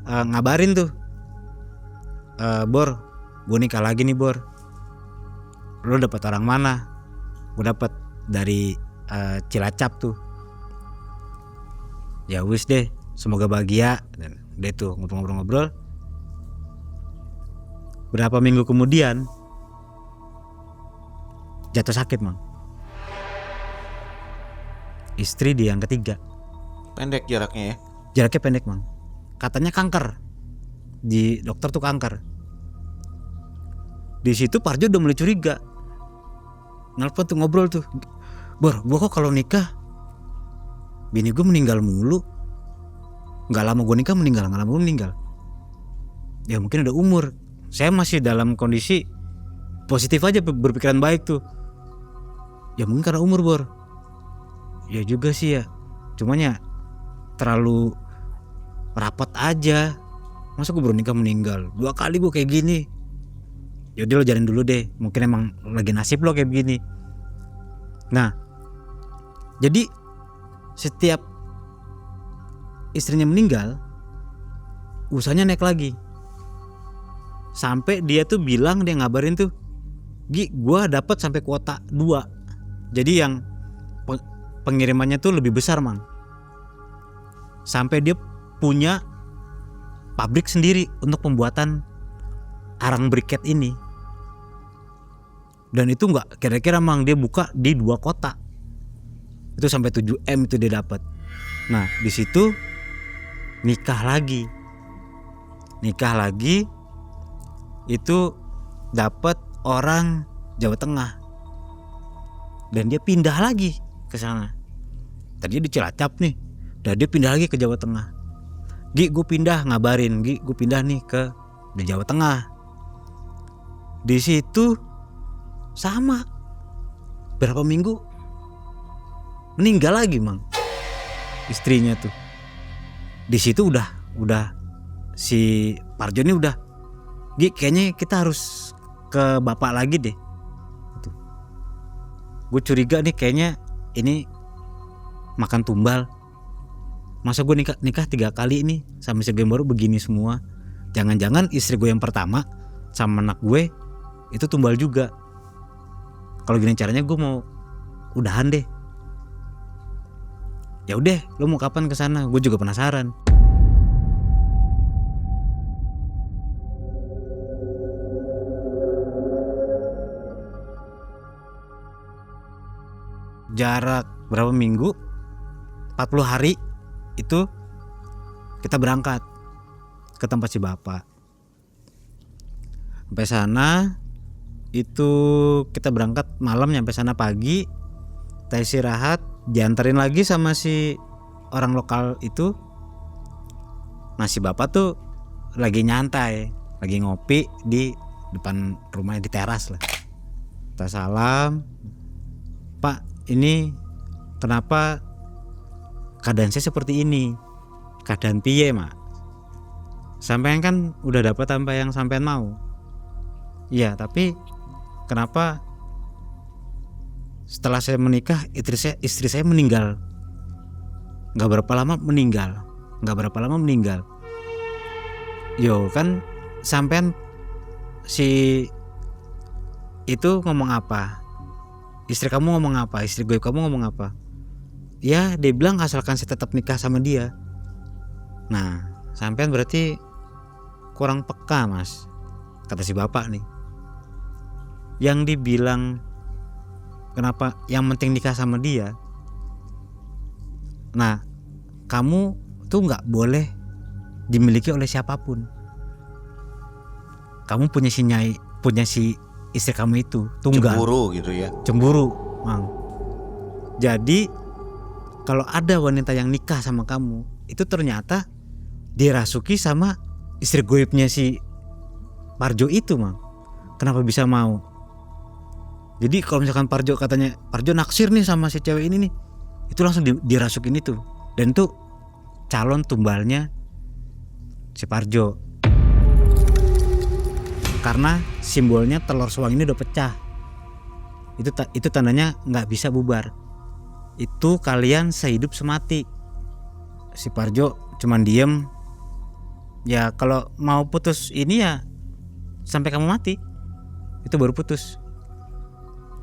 ngabarin tuh, Bor, gue nikah lagi nih Bor. Lo dapat orang mana? Gue dapat dari Cilacap tuh. Ya wis deh, semoga bahagia. Dan dia tuh ngobrol-ngobrol. Berapa minggu kemudian jatuh sakit, Mang. Istri dia yang ketiga. Pendek jaraknya ya. jaraknya pendek mang, katanya kanker, di dokter tuh kanker. Di situ Parjo udah mulai curiga, nelpon tuh ngobrol tuh, Bor, gue kok kalau nikah bini gue meninggal mulu, nggak lama gue nikah meninggal, nggak lama gue meninggal. Ya mungkin udah umur. Saya masih dalam kondisi positif aja, berpikiran baik tuh. Ya mungkin karena umur, Bor. Ya juga sih ya, cuman ya terlalu rapat aja. Masa gue baru nikah meninggal 2 kali gue kayak gini. Yaudah lo jalanin dulu deh, mungkin emang lagi nasib lo kayak begini. Nah, jadi setiap istrinya meninggal, usahanya naik lagi. Sampai dia tuh bilang, dia ngabarin tuh, Gi, gua dapat sampai kuota 2. Jadi yang pengirimannya tuh lebih besar, Mang. Sampai dia punya pabrik sendiri untuk pembuatan arang briket ini. Dan itu enggak kira-kira, Mang, dia buka di 2 kota. Itu sampai 7M itu dia dapat. Nah, di situ nikah lagi. Itu dapat orang Jawa Tengah. Dan dia pindah lagi ke sana. Tadi di Cilacap nih, dan dia pindah lagi ke Jawa Tengah. Gi, gue pindah, ngabarin, Gi, gue pindah nih ke di Jawa Tengah. Di situ sama, berapa minggu meninggal lagi, Mang, istrinya tuh. Di situ udah si Parjo ini udah, Gi, kayaknya kita harus ke bapak lagi deh. Gue curiga nih, kayaknya ini makan tumbal. Masa gue nikah 3 kali ini sama istri gue yang baru begini semua. Jangan-jangan istri gue yang pertama sama anak gue itu tumbal juga. Kalau gini caranya gue mau udahan deh. Ya udah, lo mau kapan ke sana? Gue juga penasaran. Jarak berapa minggu? 40 hari itu kita berangkat ke tempat si bapak. Sampai sana itu kita berangkat malam, nyampe sana pagi, kita istirahat, dianterin lagi sama si orang lokal itu. Nah, si bapak tuh lagi nyantai, lagi ngopi di depan rumahnya, di teras lah. Kita salam, Pak, ini kenapa keadaan saya seperti ini? Keadaan piye, Mak? Sampean kan udah dapat apa yang sampean mau. Iya, tapi kenapa setelah saya menikah istri saya meninggal? Gak berapa lama meninggal. Yo, kan sampean si itu ngomong apa? Istri kamu ngomong apa? Istri gue kamu ngomong apa? Ya, dia bilang asalkan saya tetap nikah sama dia. Nah, sampean berarti kurang peka, Mas, kata si bapak nih. Yang dibilang kenapa yang penting nikah sama dia. Nah, kamu tuh gak boleh dimiliki oleh siapapun. Kamu punya si istri kamu itu tunggal. Cemburu gitu ya. Cemburu, Mang. Jadi kalau ada wanita yang nikah sama kamu, itu ternyata dirasuki sama istri goibnya si Parjo itu, Mang. Kenapa bisa mau? Jadi kalau misalkan Parjo katanya Parjo naksir nih sama si cewek ini nih, itu langsung dirasukin itu. Dan itu calon tumbalnya si Parjo. Karena simbolnya telur suang ini udah pecah. Itu tandanya nggak bisa bubar. Itu kalian sehidup semati. Si Parjo cuman diem. Ya kalau mau putus ini ya sampai kamu mati, itu baru putus.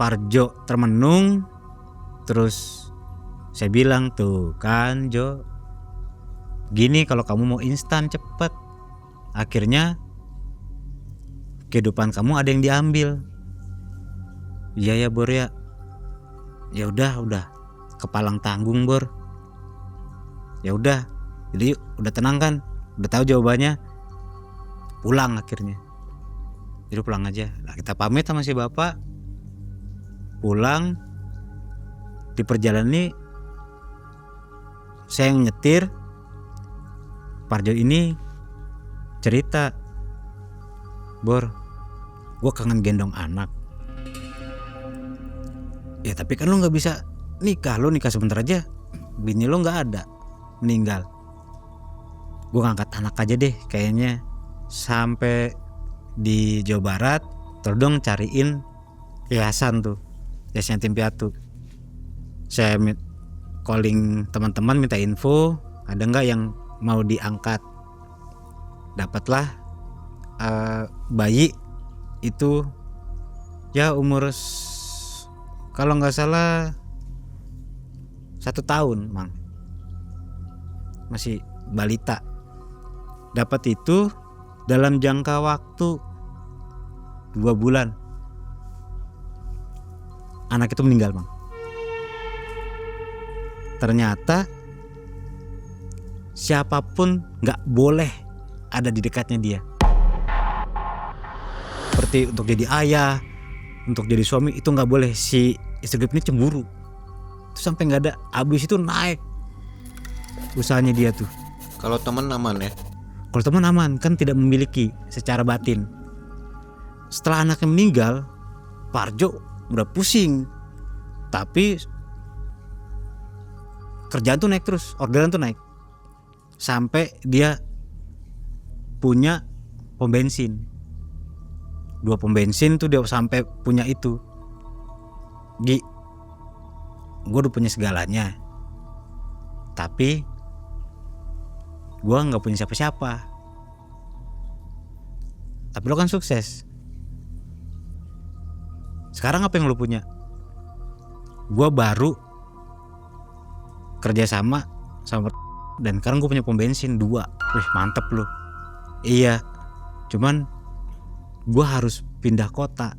Parjo termenung. Terus saya bilang, tuh kan Jo, gini kalau kamu mau instan cepet, akhirnya kehidupan kamu ada yang diambil. Iya ya Bor ya. Ya udah kepalang tanggung Bor. Ya udah, Jadi udah tenang kan, udah tahu jawabannya, pulang akhirnya. Jadi pulang aja. Nah, kita pamit sama si bapak, pulang. Di perjalanan ini saya yang nyetir. Parjo ini cerita, Bor, gue kangen gendong anak. Ya tapi kan lo nggak bisa nikah, lo nikah sebentar aja, bini lo nggak ada, meninggal. Gue ngangkat anak aja deh kayaknya. Sampai di Jawa Barat, tolong cariin yayasan tuh, yayasan yatim piatu. Saya calling teman-teman minta info, ada nggak yang mau diangkat. Dapatlah bayi itu ya umur kalau nggak salah 1 tahun, Mang, masih balita. Dapat itu dalam jangka waktu 2 bulan anak itu meninggal, Mang. Ternyata siapapun nggak boleh ada di dekatnya dia. Seperti untuk jadi ayah, untuk jadi suami itu nggak boleh. Si istri ini cemburu. Itu sampai nggak ada. Abis itu naik usahanya dia tuh. Kalau teman aman ya? Kalau teman aman, kan tidak memiliki secara batin. Setelah anaknya meninggal, Parjo udah pusing. Tapi kerjaan tuh naik terus, orderan tuh naik. Sampai dia punya pom bensin. 2 pom bensin tuh dia sampai punya itu. Gi, gue udah punya segalanya. Tapi gue gak punya siapa-siapa. Tapi lo kan sukses. Sekarang apa yang lo punya? Gue baru kerja sama dan sekarang gue punya pom bensin 2. Wih, mantep lo. Iya, cuman gue harus pindah kota.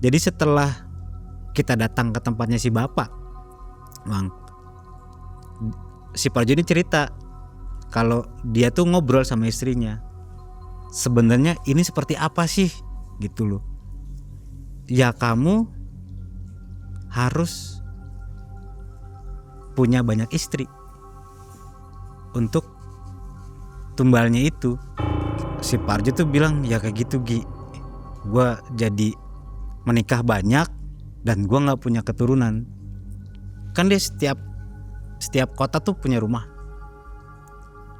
Jadi setelah kita datang ke tempatnya si bapak, Bang, si Parjo ini cerita kalau dia tuh ngobrol sama istrinya. Sebenarnya ini seperti apa sih gitu loh. Ya kamu harus punya banyak istri untuk tumbalnya itu. Si Parjo tuh bilang ya kayak gitu, Gi, gue jadi menikah banyak dan gue nggak punya keturunan. Kan dia setiap kota tuh punya rumah.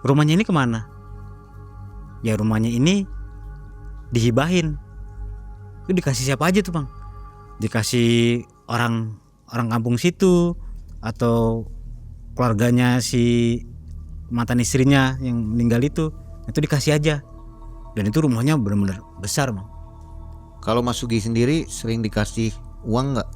Rumahnya ini kemana? Ya rumahnya ini dihibahin. Itu dikasih siapa aja tuh, Bang? Dikasih orang kampung situ, atau keluarganya si mantan istrinya yang meninggal itu dikasih aja. Dan itu rumahnya benar-benar besar, Bang. Kalau Mas Sugi sendiri sering dikasih uang nggak?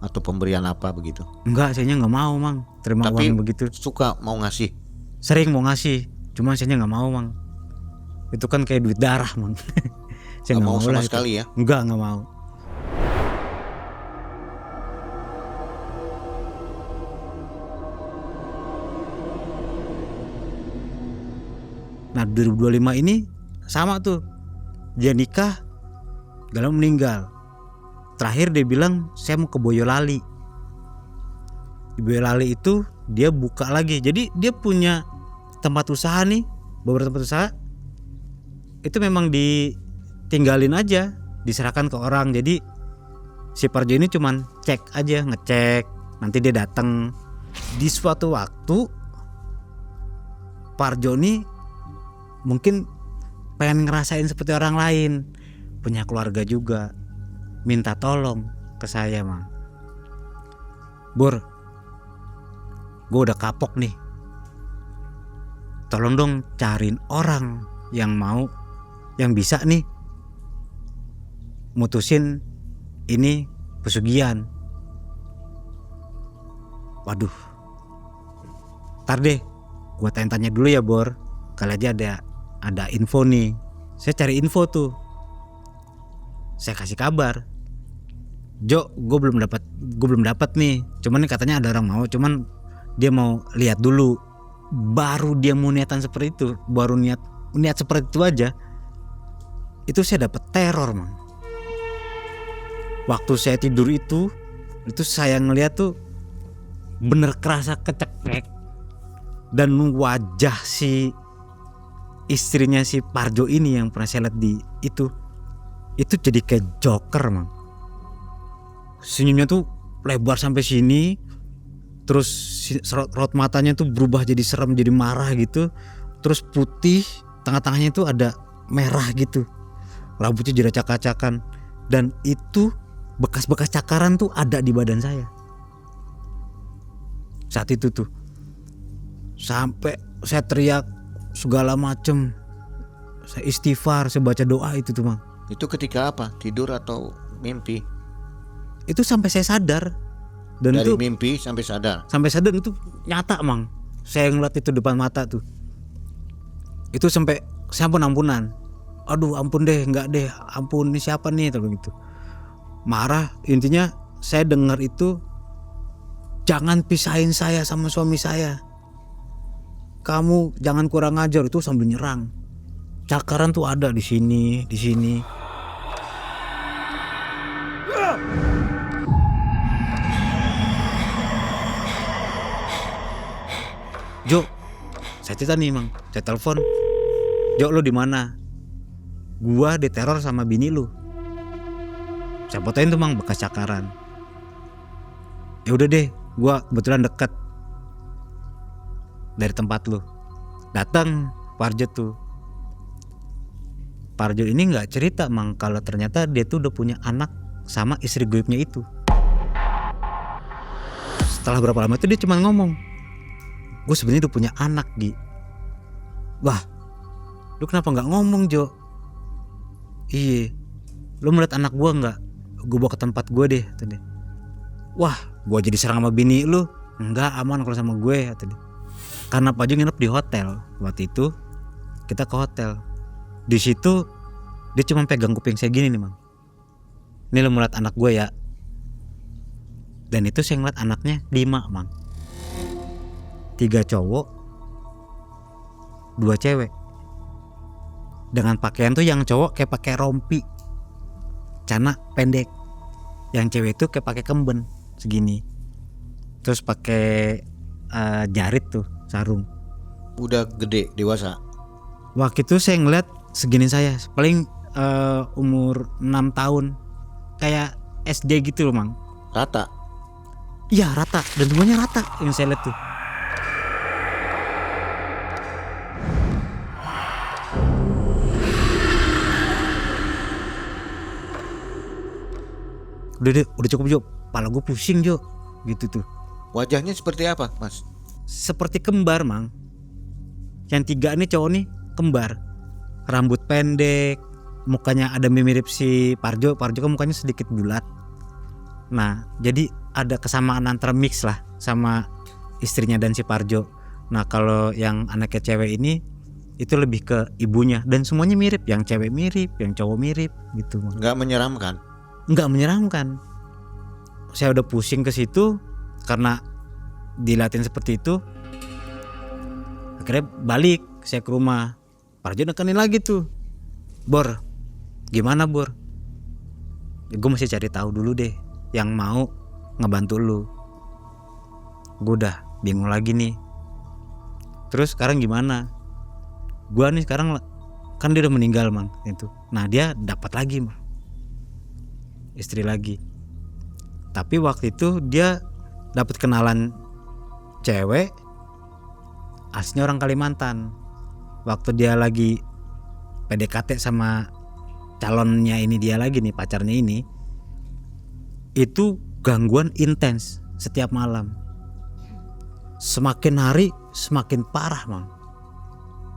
Atau pemberian apa begitu? Enggak, sayanya nggak mau, Mang, terima Tapi uang begitu. suka mau ngasih. Sering mau ngasih, cuma sayanya nggak mau, Mang. Itu kan kayak duit darah, Mang. Saya Nggak mau sama lah itu. sekali ya? Enggak mau. Nah 2025 ini sama tuh, dia nikah, Galang meninggal. Terakhir dia bilang saya mau ke Boyolali. Di Boyolali itu dia buka lagi. Jadi dia punya tempat usaha nih, beberapa tempat usaha. Itu memang ditinggalin aja, diserahkan ke orang. Jadi si Parjo ini cuman cek aja, ngecek. Nanti dia datang. Di suatu waktu Parjo ini mungkin pengen ngerasain seperti orang lain, punya keluarga juga, minta tolong ke saya, Mang. Bor, gue udah kapok nih, tolong dong cariin orang yang bisa nih mutusin ini pesugihan. Waduh, ntar deh gue tanya-tanya dulu ya, Bor, kali aja ada info nih. Saya cari info tuh, saya kasih kabar, Jo, gue belum dapat nih. Cuman nih katanya ada orang mau, cuman dia mau lihat dulu baru dia mau niatan seperti itu, baru niat seperti itu aja, itu saya dapat teror, Mang. Waktu saya tidur itu saya ngeliat tuh bener kerasa keceklek, dan wajah si istrinya si Parjo ini yang pernah saya lihat di itu jadi kayak Joker, Mang. Senyumnya tuh lebar sampai sini, terus raut matanya tuh berubah jadi serem, jadi marah gitu, terus putih, tengah-tengahnya tuh ada merah gitu, rambutnya jadi acak-acakan, dan itu bekas-bekas cakaran tuh ada di badan saya saat itu tuh, sampai saya teriak segala macem, saya istighfar, saya baca doa itu tuh, Mang. Itu ketika apa? Tidur atau mimpi? Itu sampai saya sadar, dan Dari itu mimpi sampai sadar. itu nyata, Mang. Saya ngeliat itu depan mata tuh. Itu sampai saya ampun-ampunan. Aduh ampun deh, enggak deh, ampun, ini siapa nih, terus gitu. Marah, intinya saya dengar itu, jangan pisahin saya sama suami saya. Kamu jangan kurang ajar, itu sambil nyerang. Cakaran tuh ada di sini, di sini. Jo, saya cerita nih, Mang. Saya telepon. Jo, lo di mana? Gua diteror sama bini lu. Saya fotoin tuh, Mang, bekas cakaran. Ya udah deh, gua kebetulan dekat dari tempat lu. Datang Parjo tuh. Parjo ini nggak cerita, Mang, kalau ternyata dia tuh udah punya anak sama istri goibnya itu. Setelah berapa lama itu dia cuma ngomong, gue sebenarnya udah punya anak, Gi. Wah, lu kenapa nggak ngomong, Jo? Iya, lu melihat anak gue nggak? Gue bawa ke tempat gue deh, kata dia. Wah, gue jadi serang sama bini lu. Enggak, aman kalau sama gue, kata dia. Karena Pak Jo nginep di hotel waktu itu, kita ke hotel. Di situ dia cuma pegang kuping saya gini nih, Mang. Ini lu melihat anak gue ya. Dan itu saya ngeliat anaknya 5, Mang. 3 cowok, 2 cewek. Dengan pakaian tuh yang cowok kayak pakai rompi, celana pendek. Yang cewek itu kayak pakai kemben segini. Terus pakai jarit tuh, sarung. Udah gede, dewasa. Waktu itu saya ngeliat segini saya, paling umur 6 tahun. Kayak SD gitu loh, Mang. Rata. Iya, rata, dan semuanya rata yang saya lihat tuh. Udah cukup, Jo. Kepala gue pusing, Jo. Gitu tuh. Wajahnya seperti apa, Mas? Seperti kembar, Mang. Yang 3 ini cowok nih kembar. Rambut pendek, mukanya ada mirip si Parjo. Parjo kan mukanya sedikit bulat. Nah, jadi ada kesamaan antara mix lah sama istrinya dan si Parjo. Nah, kalau yang anaknya cewek ini itu lebih ke ibunya, dan semuanya mirip. Yang cewek mirip, yang cowok mirip gitu, Mang. Nggak menyeramkan. Nggak menyeramkan. Saya udah pusing ke situ karena dilatin seperti itu. Akhirnya balik saya ke rumah. Parjo nekenin lagi tuh, Bor, gimana, Bor? Ya, gue masih cari tahu dulu deh yang mau ngebantu lu. Gue udah bingung lagi nih. Terus sekarang gimana? Gua nih sekarang kan dia udah meninggal, Mang, itu. Nah, dia dapat lagi, Mang, istri lagi. Tapi waktu itu dia dapat kenalan cewek, aslinya orang Kalimantan. Waktu dia lagi PDKT sama calonnya ini, dia lagi nih, pacarnya ini, itu gangguan intens setiap malam. Semakin hari semakin parah, Mang.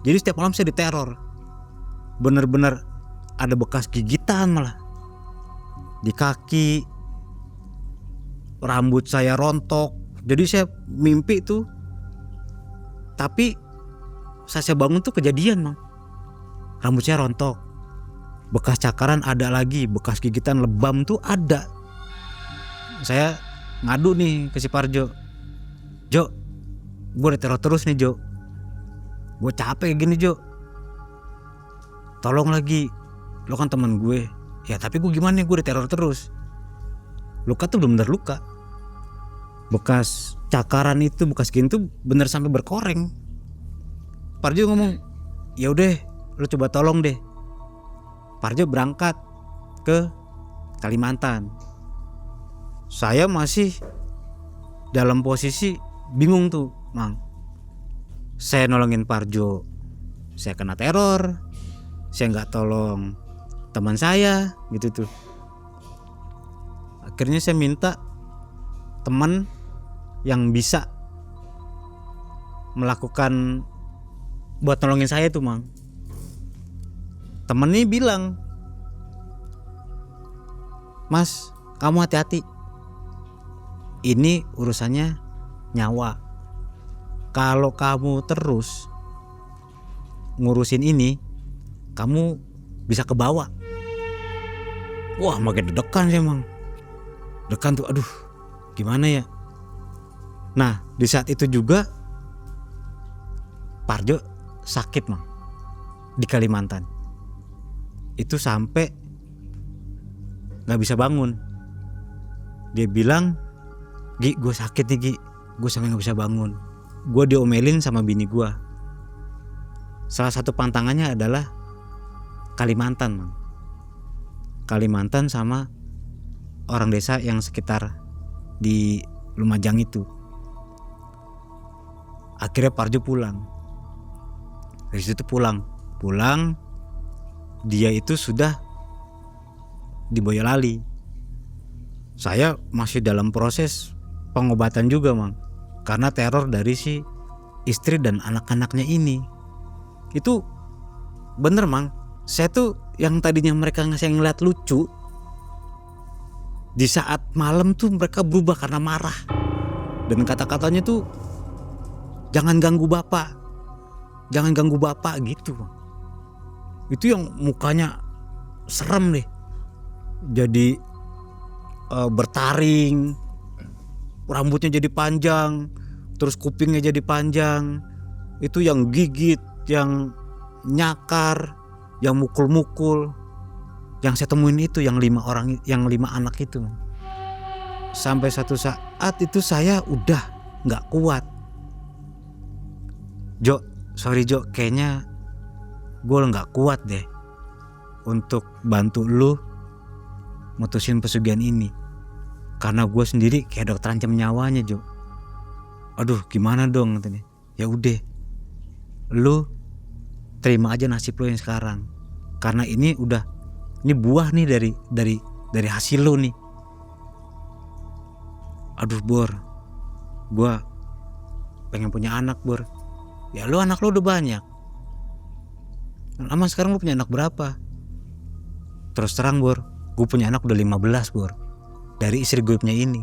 Jadi setiap malam saya diteror. Bener-bener ada bekas gigitan malah di kaki, rambut saya rontok. Jadi saya mimpi tuh, tapi saya bangun tuh kejadian, Mang. Rambut saya rontok, bekas cakaran ada lagi, bekas gigitan lebam tuh ada. Saya ngadu nih ke si Parjo, Jo, gue diteror terus nih, Jo. gue capek gini Jo, tolong lagi, lo kan teman gue. Ya tapi gue gimana, gue diteror terus. Luka tuh bener luka, bekas cakaran itu, bekas gini tuh bener sampai berkoreng. Parjo ngomong, ya udah lo coba tolong deh. Parjo berangkat ke Kalimantan. Saya masih dalam posisi bingung tuh Mang. Saya nolongin Parjo, saya kena teror. Saya nggak tolong teman saya gitu tuh. Akhirnya saya minta teman yang bisa melakukan buat nolongin saya tuh Mang. Temen ini bilang, Mas, kamu hati-hati, ini urusannya nyawa. Kalau kamu terus ngurusin ini, kamu bisa kebawa. Wah, makin deg-degan sih Mang. Deg-degan tuh, aduh gimana ya. Nah di saat itu juga Parjo sakit Mang, di Kalimantan. Itu sampai gak bisa bangun. Dia bilang, Gi, gue sakit nih Gi, gue sampai gak bisa bangun. Gue diomelin sama bini gue. Salah satu pantangannya adalah Kalimantan Mang. Kalimantan sama orang desa yang sekitar di Lumajang itu. Akhirnya Parjo pulang. Dari situ pulang. Dia itu sudah di Boyolali. Saya masih dalam proses pengobatan juga Mang, karena teror dari si istri dan anak-anaknya ini. Itu bener Mang, saya tuh yang tadinya mereka ngasih ngeliat lucu, di saat malam tuh mereka berubah karena marah. Dan kata-katanya tuh, jangan ganggu bapak gitu Mang. Itu yang mukanya serem deh, jadi bertaring, rambutnya jadi panjang, terus kupingnya jadi panjang. Itu yang gigit, yang nyakar, yang mukul-mukul. Yang saya temuin itu yang 5 orang, yang 5 anak itu. Sampai satu saat itu saya udah gak kuat. Sorry Jo, kayaknya gue gak kuat deh untuk bantu lu mutusin pesugihan ini. Karena gue sendiri kayak udah terancam nyawanya Jo. Aduh gimana dong katanya. Ya udah, lu terima aja nasib lu yang sekarang. Karena ini buah nih dari hasil lu nih. Aduh Bor, gue pengen punya anak Bor. Ya lu anak lu udah banyak. Lama sekarang lu punya anak berapa? Terus terang Bor, gue punya anak udah 15 Bor, dari istri gue punya ini.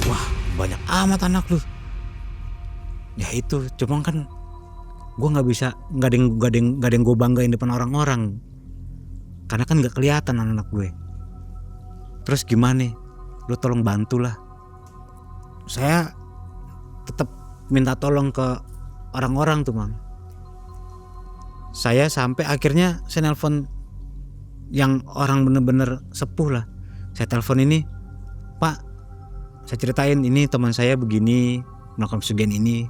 Wah banyak amat anak lu. Ya itu, cuma kan gue nggak ada yang gue banggain depan orang-orang, karena kan nggak kelihatan anak gue. Terus gimana? Lu tolong bantulah. Saya tetap minta tolong ke orang-orang tuh Mang. Saya sampai akhirnya saya nelpon yang orang bener-bener sepuh lah. Saya telepon ini, Pak, saya ceritain ini teman saya begini melakukan pesugihan ini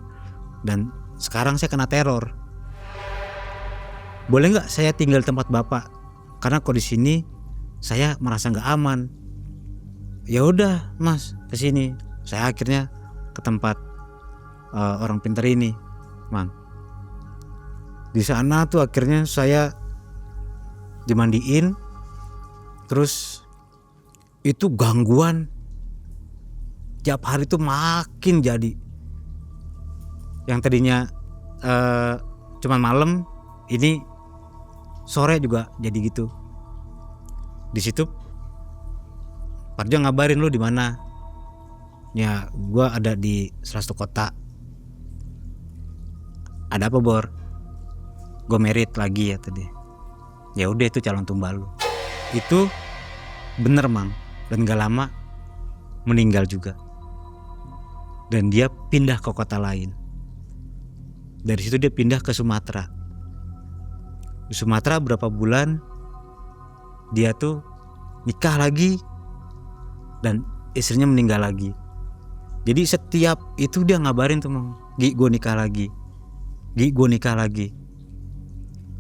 dan sekarang saya kena teror. Boleh nggak saya tinggal di tempat Bapak? Karena kok di sini saya merasa nggak aman. Ya udah Mas, ke sini. Saya akhirnya ke tempat orang pintar ini, Mang. Di sana tuh akhirnya saya dimandiin, terus itu gangguan tiap hari tuh makin jadi. Yang tadinya cuman malam, ini sore juga jadi gitu. Di situ Parjo ngabarin, lu di mana? Ya, gua ada di salah satu kota. Ada apa Bor? Gue merit lagi ya tadi. Ya udah, itu calon tumbal lu. Itu bener Mang, dan gak lama meninggal juga. Dan dia pindah ke kota lain. Dari situ dia pindah ke Sumatera. Di Sumatera berapa bulan dia tuh nikah lagi dan istrinya meninggal lagi. Jadi setiap itu dia ngabarin tuh, Mang, Gi, gue nikah lagi. Gi, gue nikah lagi.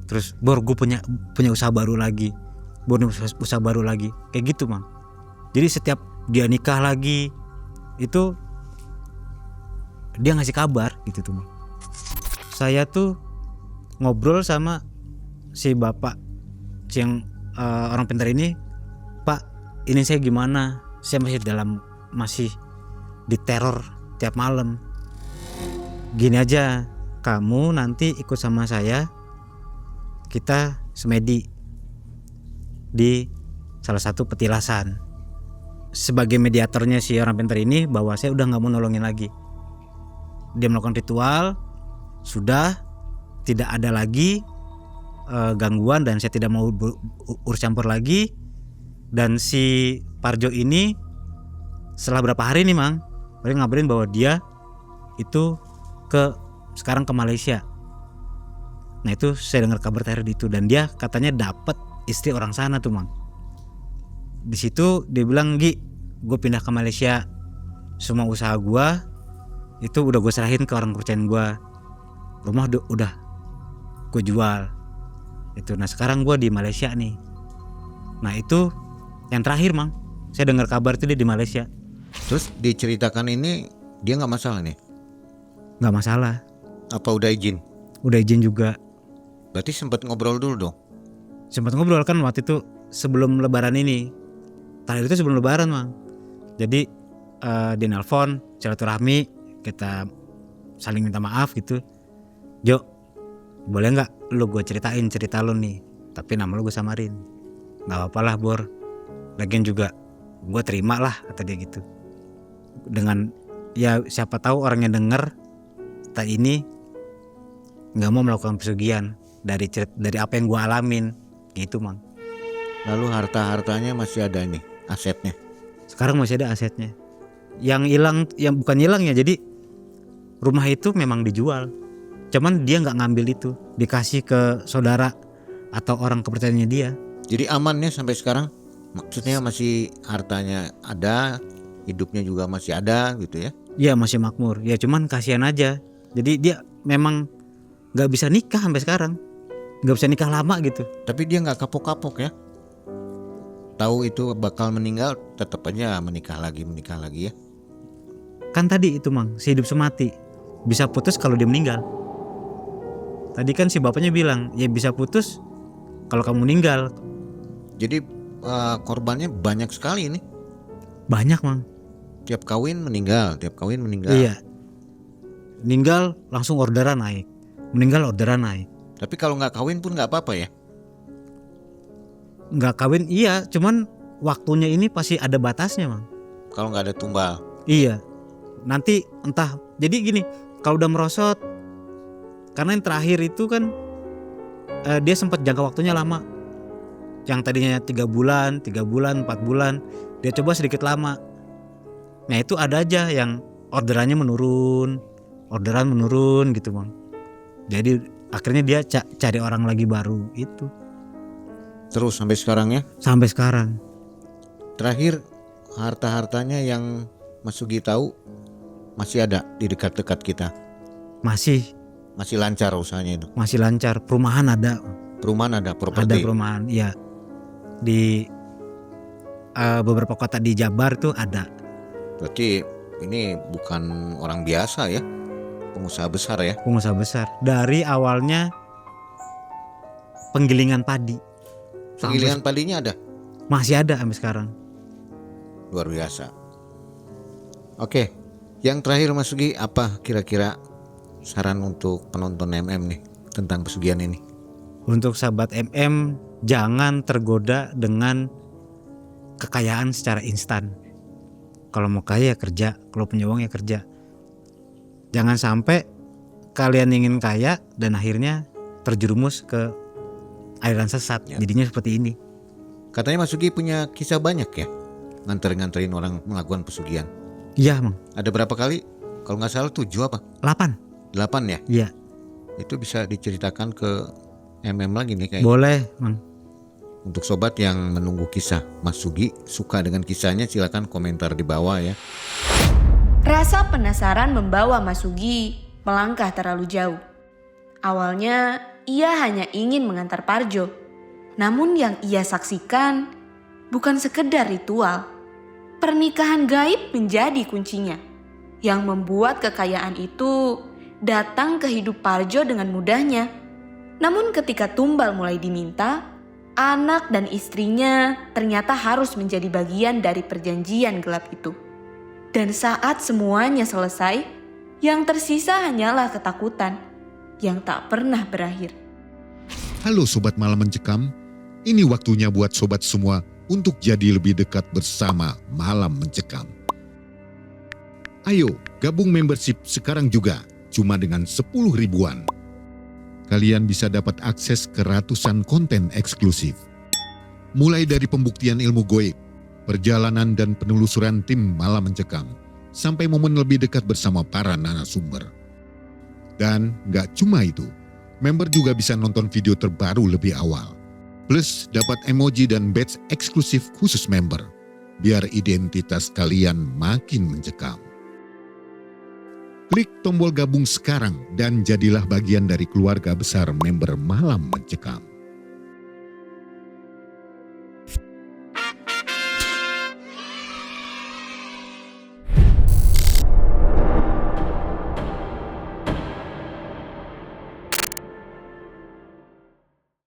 Terus, Bor, gue punya usaha baru lagi. Bor, usaha baru lagi. Kayak gitu, Mang. Jadi setiap dia nikah lagi itu dia ngasih kabar gitu tuh, Mang. Saya tuh ngobrol sama si bapak yang orang pintar ini, Pak, ini saya gimana? Saya masih diteror tiap malam. Gini aja, kamu nanti ikut sama saya, kita semedi di salah satu petilasan. Sebagai mediatornya si orang pintar ini, bahwa saya udah nggak mau nolongin lagi. Dia melakukan ritual, sudah tidak ada lagi gangguan dan saya tidak mau urus campur lagi. Dan si Parjo ini setelah berapa hari nih, Mang, mereka ngabarin bahwa dia itu sekarang ke Malaysia. Nah itu saya dengar kabar terakhir itu, dan dia katanya dapat istri orang sana tuh, Mang. Di situ dia bilang, Gi, gue pindah ke Malaysia, semua usaha gue itu udah gue serahin ke orang kepercayaan gue, rumah udah gue jual itu. Nah sekarang gue di Malaysia nih. Nah itu yang terakhir, Mang, saya dengar kabar itu dia di Malaysia. Terus diceritakan ini dia nggak masalah nih? Nggak masalah. Apa udah izin? Udah izin juga. Berarti sempat ngobrol dulu dong? Sempat ngobrol kan waktu itu sebelum lebaran ini. Terakhir itu sebelum lebaran, Mang. Jadi dia nelpon, silaturahmi, kita saling minta maaf gitu. Jo, boleh nggak lu gue ceritain cerita lu nih, tapi nama lu gue samarin. Nggak apa-apa lah, Bor, lagian juga gue terima lah, kata dia gitu. Dengan ya siapa tahu orang yang denger tak ini nggak mau melakukan pesugihan dari apa yang gue alamin gitu, Mang. Lalu harta-hartanya masih ada nih, asetnya? Sekarang masih ada asetnya. Yang hilang, yang bukan hilang ya, jadi rumah itu memang dijual, cuman dia nggak ngambil itu, dikasih ke saudara atau orang kepercayaannya dia. Jadi amannya sampai sekarang? Maksudnya masih hartanya ada, hidupnya juga masih ada gitu ya? Iya masih makmur. Ya cuman kasihan aja. Jadi dia memang nggak bisa nikah sampai sekarang, nggak bisa nikah lama gitu. Tapi dia nggak kapok-kapok ya? Tahu itu bakal meninggal, tetap aja menikah lagi ya? Kan tadi itu, Mang, si hidup semati. Bisa putus kalau dia meninggal. Tadi kan si bapaknya bilang, ya bisa putus kalau kamu meninggal. Jadi korbannya banyak sekali nih. Banyak, Mang. Tiap kawin meninggal. Iya. Meninggal langsung orderan naik. Meninggal orderan naik. Tapi kalau nggak kawin pun nggak apa-apa ya? Nggak kawin iya, cuman waktunya ini pasti ada batasnya, Mang. Kalau nggak ada tumbal. Iya. Nanti entah. Jadi gini, kalau udah merosot, karena yang terakhir itu kan dia sempat jangka waktunya lama. Yang tadinya 3 bulan, 4 bulan, dia coba sedikit lama. Nah itu ada aja yang orderannya menurun gitu, Bang. Jadi akhirnya dia cari orang lagi baru itu. Terus sampai sekarang ya? Sampai sekarang. Terakhir harta-hartanya yang Mas Sugi tahu masih ada di dekat-dekat kita? Masih lancar usahanya itu? Masih lancar. Perumahan ada. Properti? Ada perumahan, iya. Di beberapa kota di Jabar tuh ada. Berarti ini bukan orang biasa ya? Pengusaha besar ya? Pengusaha besar. Dari awalnya penggilingan padi. Penggilingan padinya ada? Masih ada sampai sekarang. Luar biasa. Oke, yang terakhir Mas Sugi, apa kira-kira saran untuk penonton MM nih tentang pesugihan ini? Untuk sahabat MM, jangan tergoda dengan kekayaan secara instan. Kalau mau kaya ya kerja, kalau punya uang ya kerja. Jangan sampai kalian ingin kaya dan akhirnya terjerumus ke aliran sesat. Ya. Jadinya seperti ini. Katanya Mas Sugi punya kisah banyak ya, nganterin orang melakukan pesugihan. Iya, Mang. Ada berapa kali? Kalau nggak salah 7 apa? 8 ya? Iya. Itu bisa diceritakan ke MM lagi nih kayak. Boleh, Mang. Untuk sobat yang menunggu kisah Mas Sugi, suka dengan kisahnya silakan komentar di bawah ya. Rasa penasaran membawa Mas Sugi melangkah terlalu jauh. Awalnya ia hanya ingin mengantar Parjo. Namun yang ia saksikan bukan sekedar ritual. Pernikahan gaib menjadi kuncinya, yang membuat kekayaan itu datang ke hidup Parjo dengan mudahnya. Namun ketika tumbal mulai diminta, anak dan istrinya ternyata harus menjadi bagian dari perjanjian gelap itu. Dan saat semuanya selesai, yang tersisa hanyalah ketakutan yang tak pernah berakhir. Halo Sobat Malam Mencekam, ini waktunya buat sobat semua untuk jadi lebih dekat bersama Malam Mencekam. Ayo gabung membership sekarang juga, cuma dengan 10 ribuan. Kalian bisa dapat akses ke ratusan konten eksklusif. Mulai dari pembuktian ilmu goib, perjalanan dan penelusuran tim Malam Mencekam, sampai momen lebih dekat bersama para narasumber. Dan gak cuma itu, member juga bisa nonton video terbaru lebih awal. Plus dapat emoji dan badge eksklusif khusus member, biar identitas kalian makin mencekam. Klik tombol gabung sekarang dan jadilah bagian dari keluarga besar member Malam Mencekam.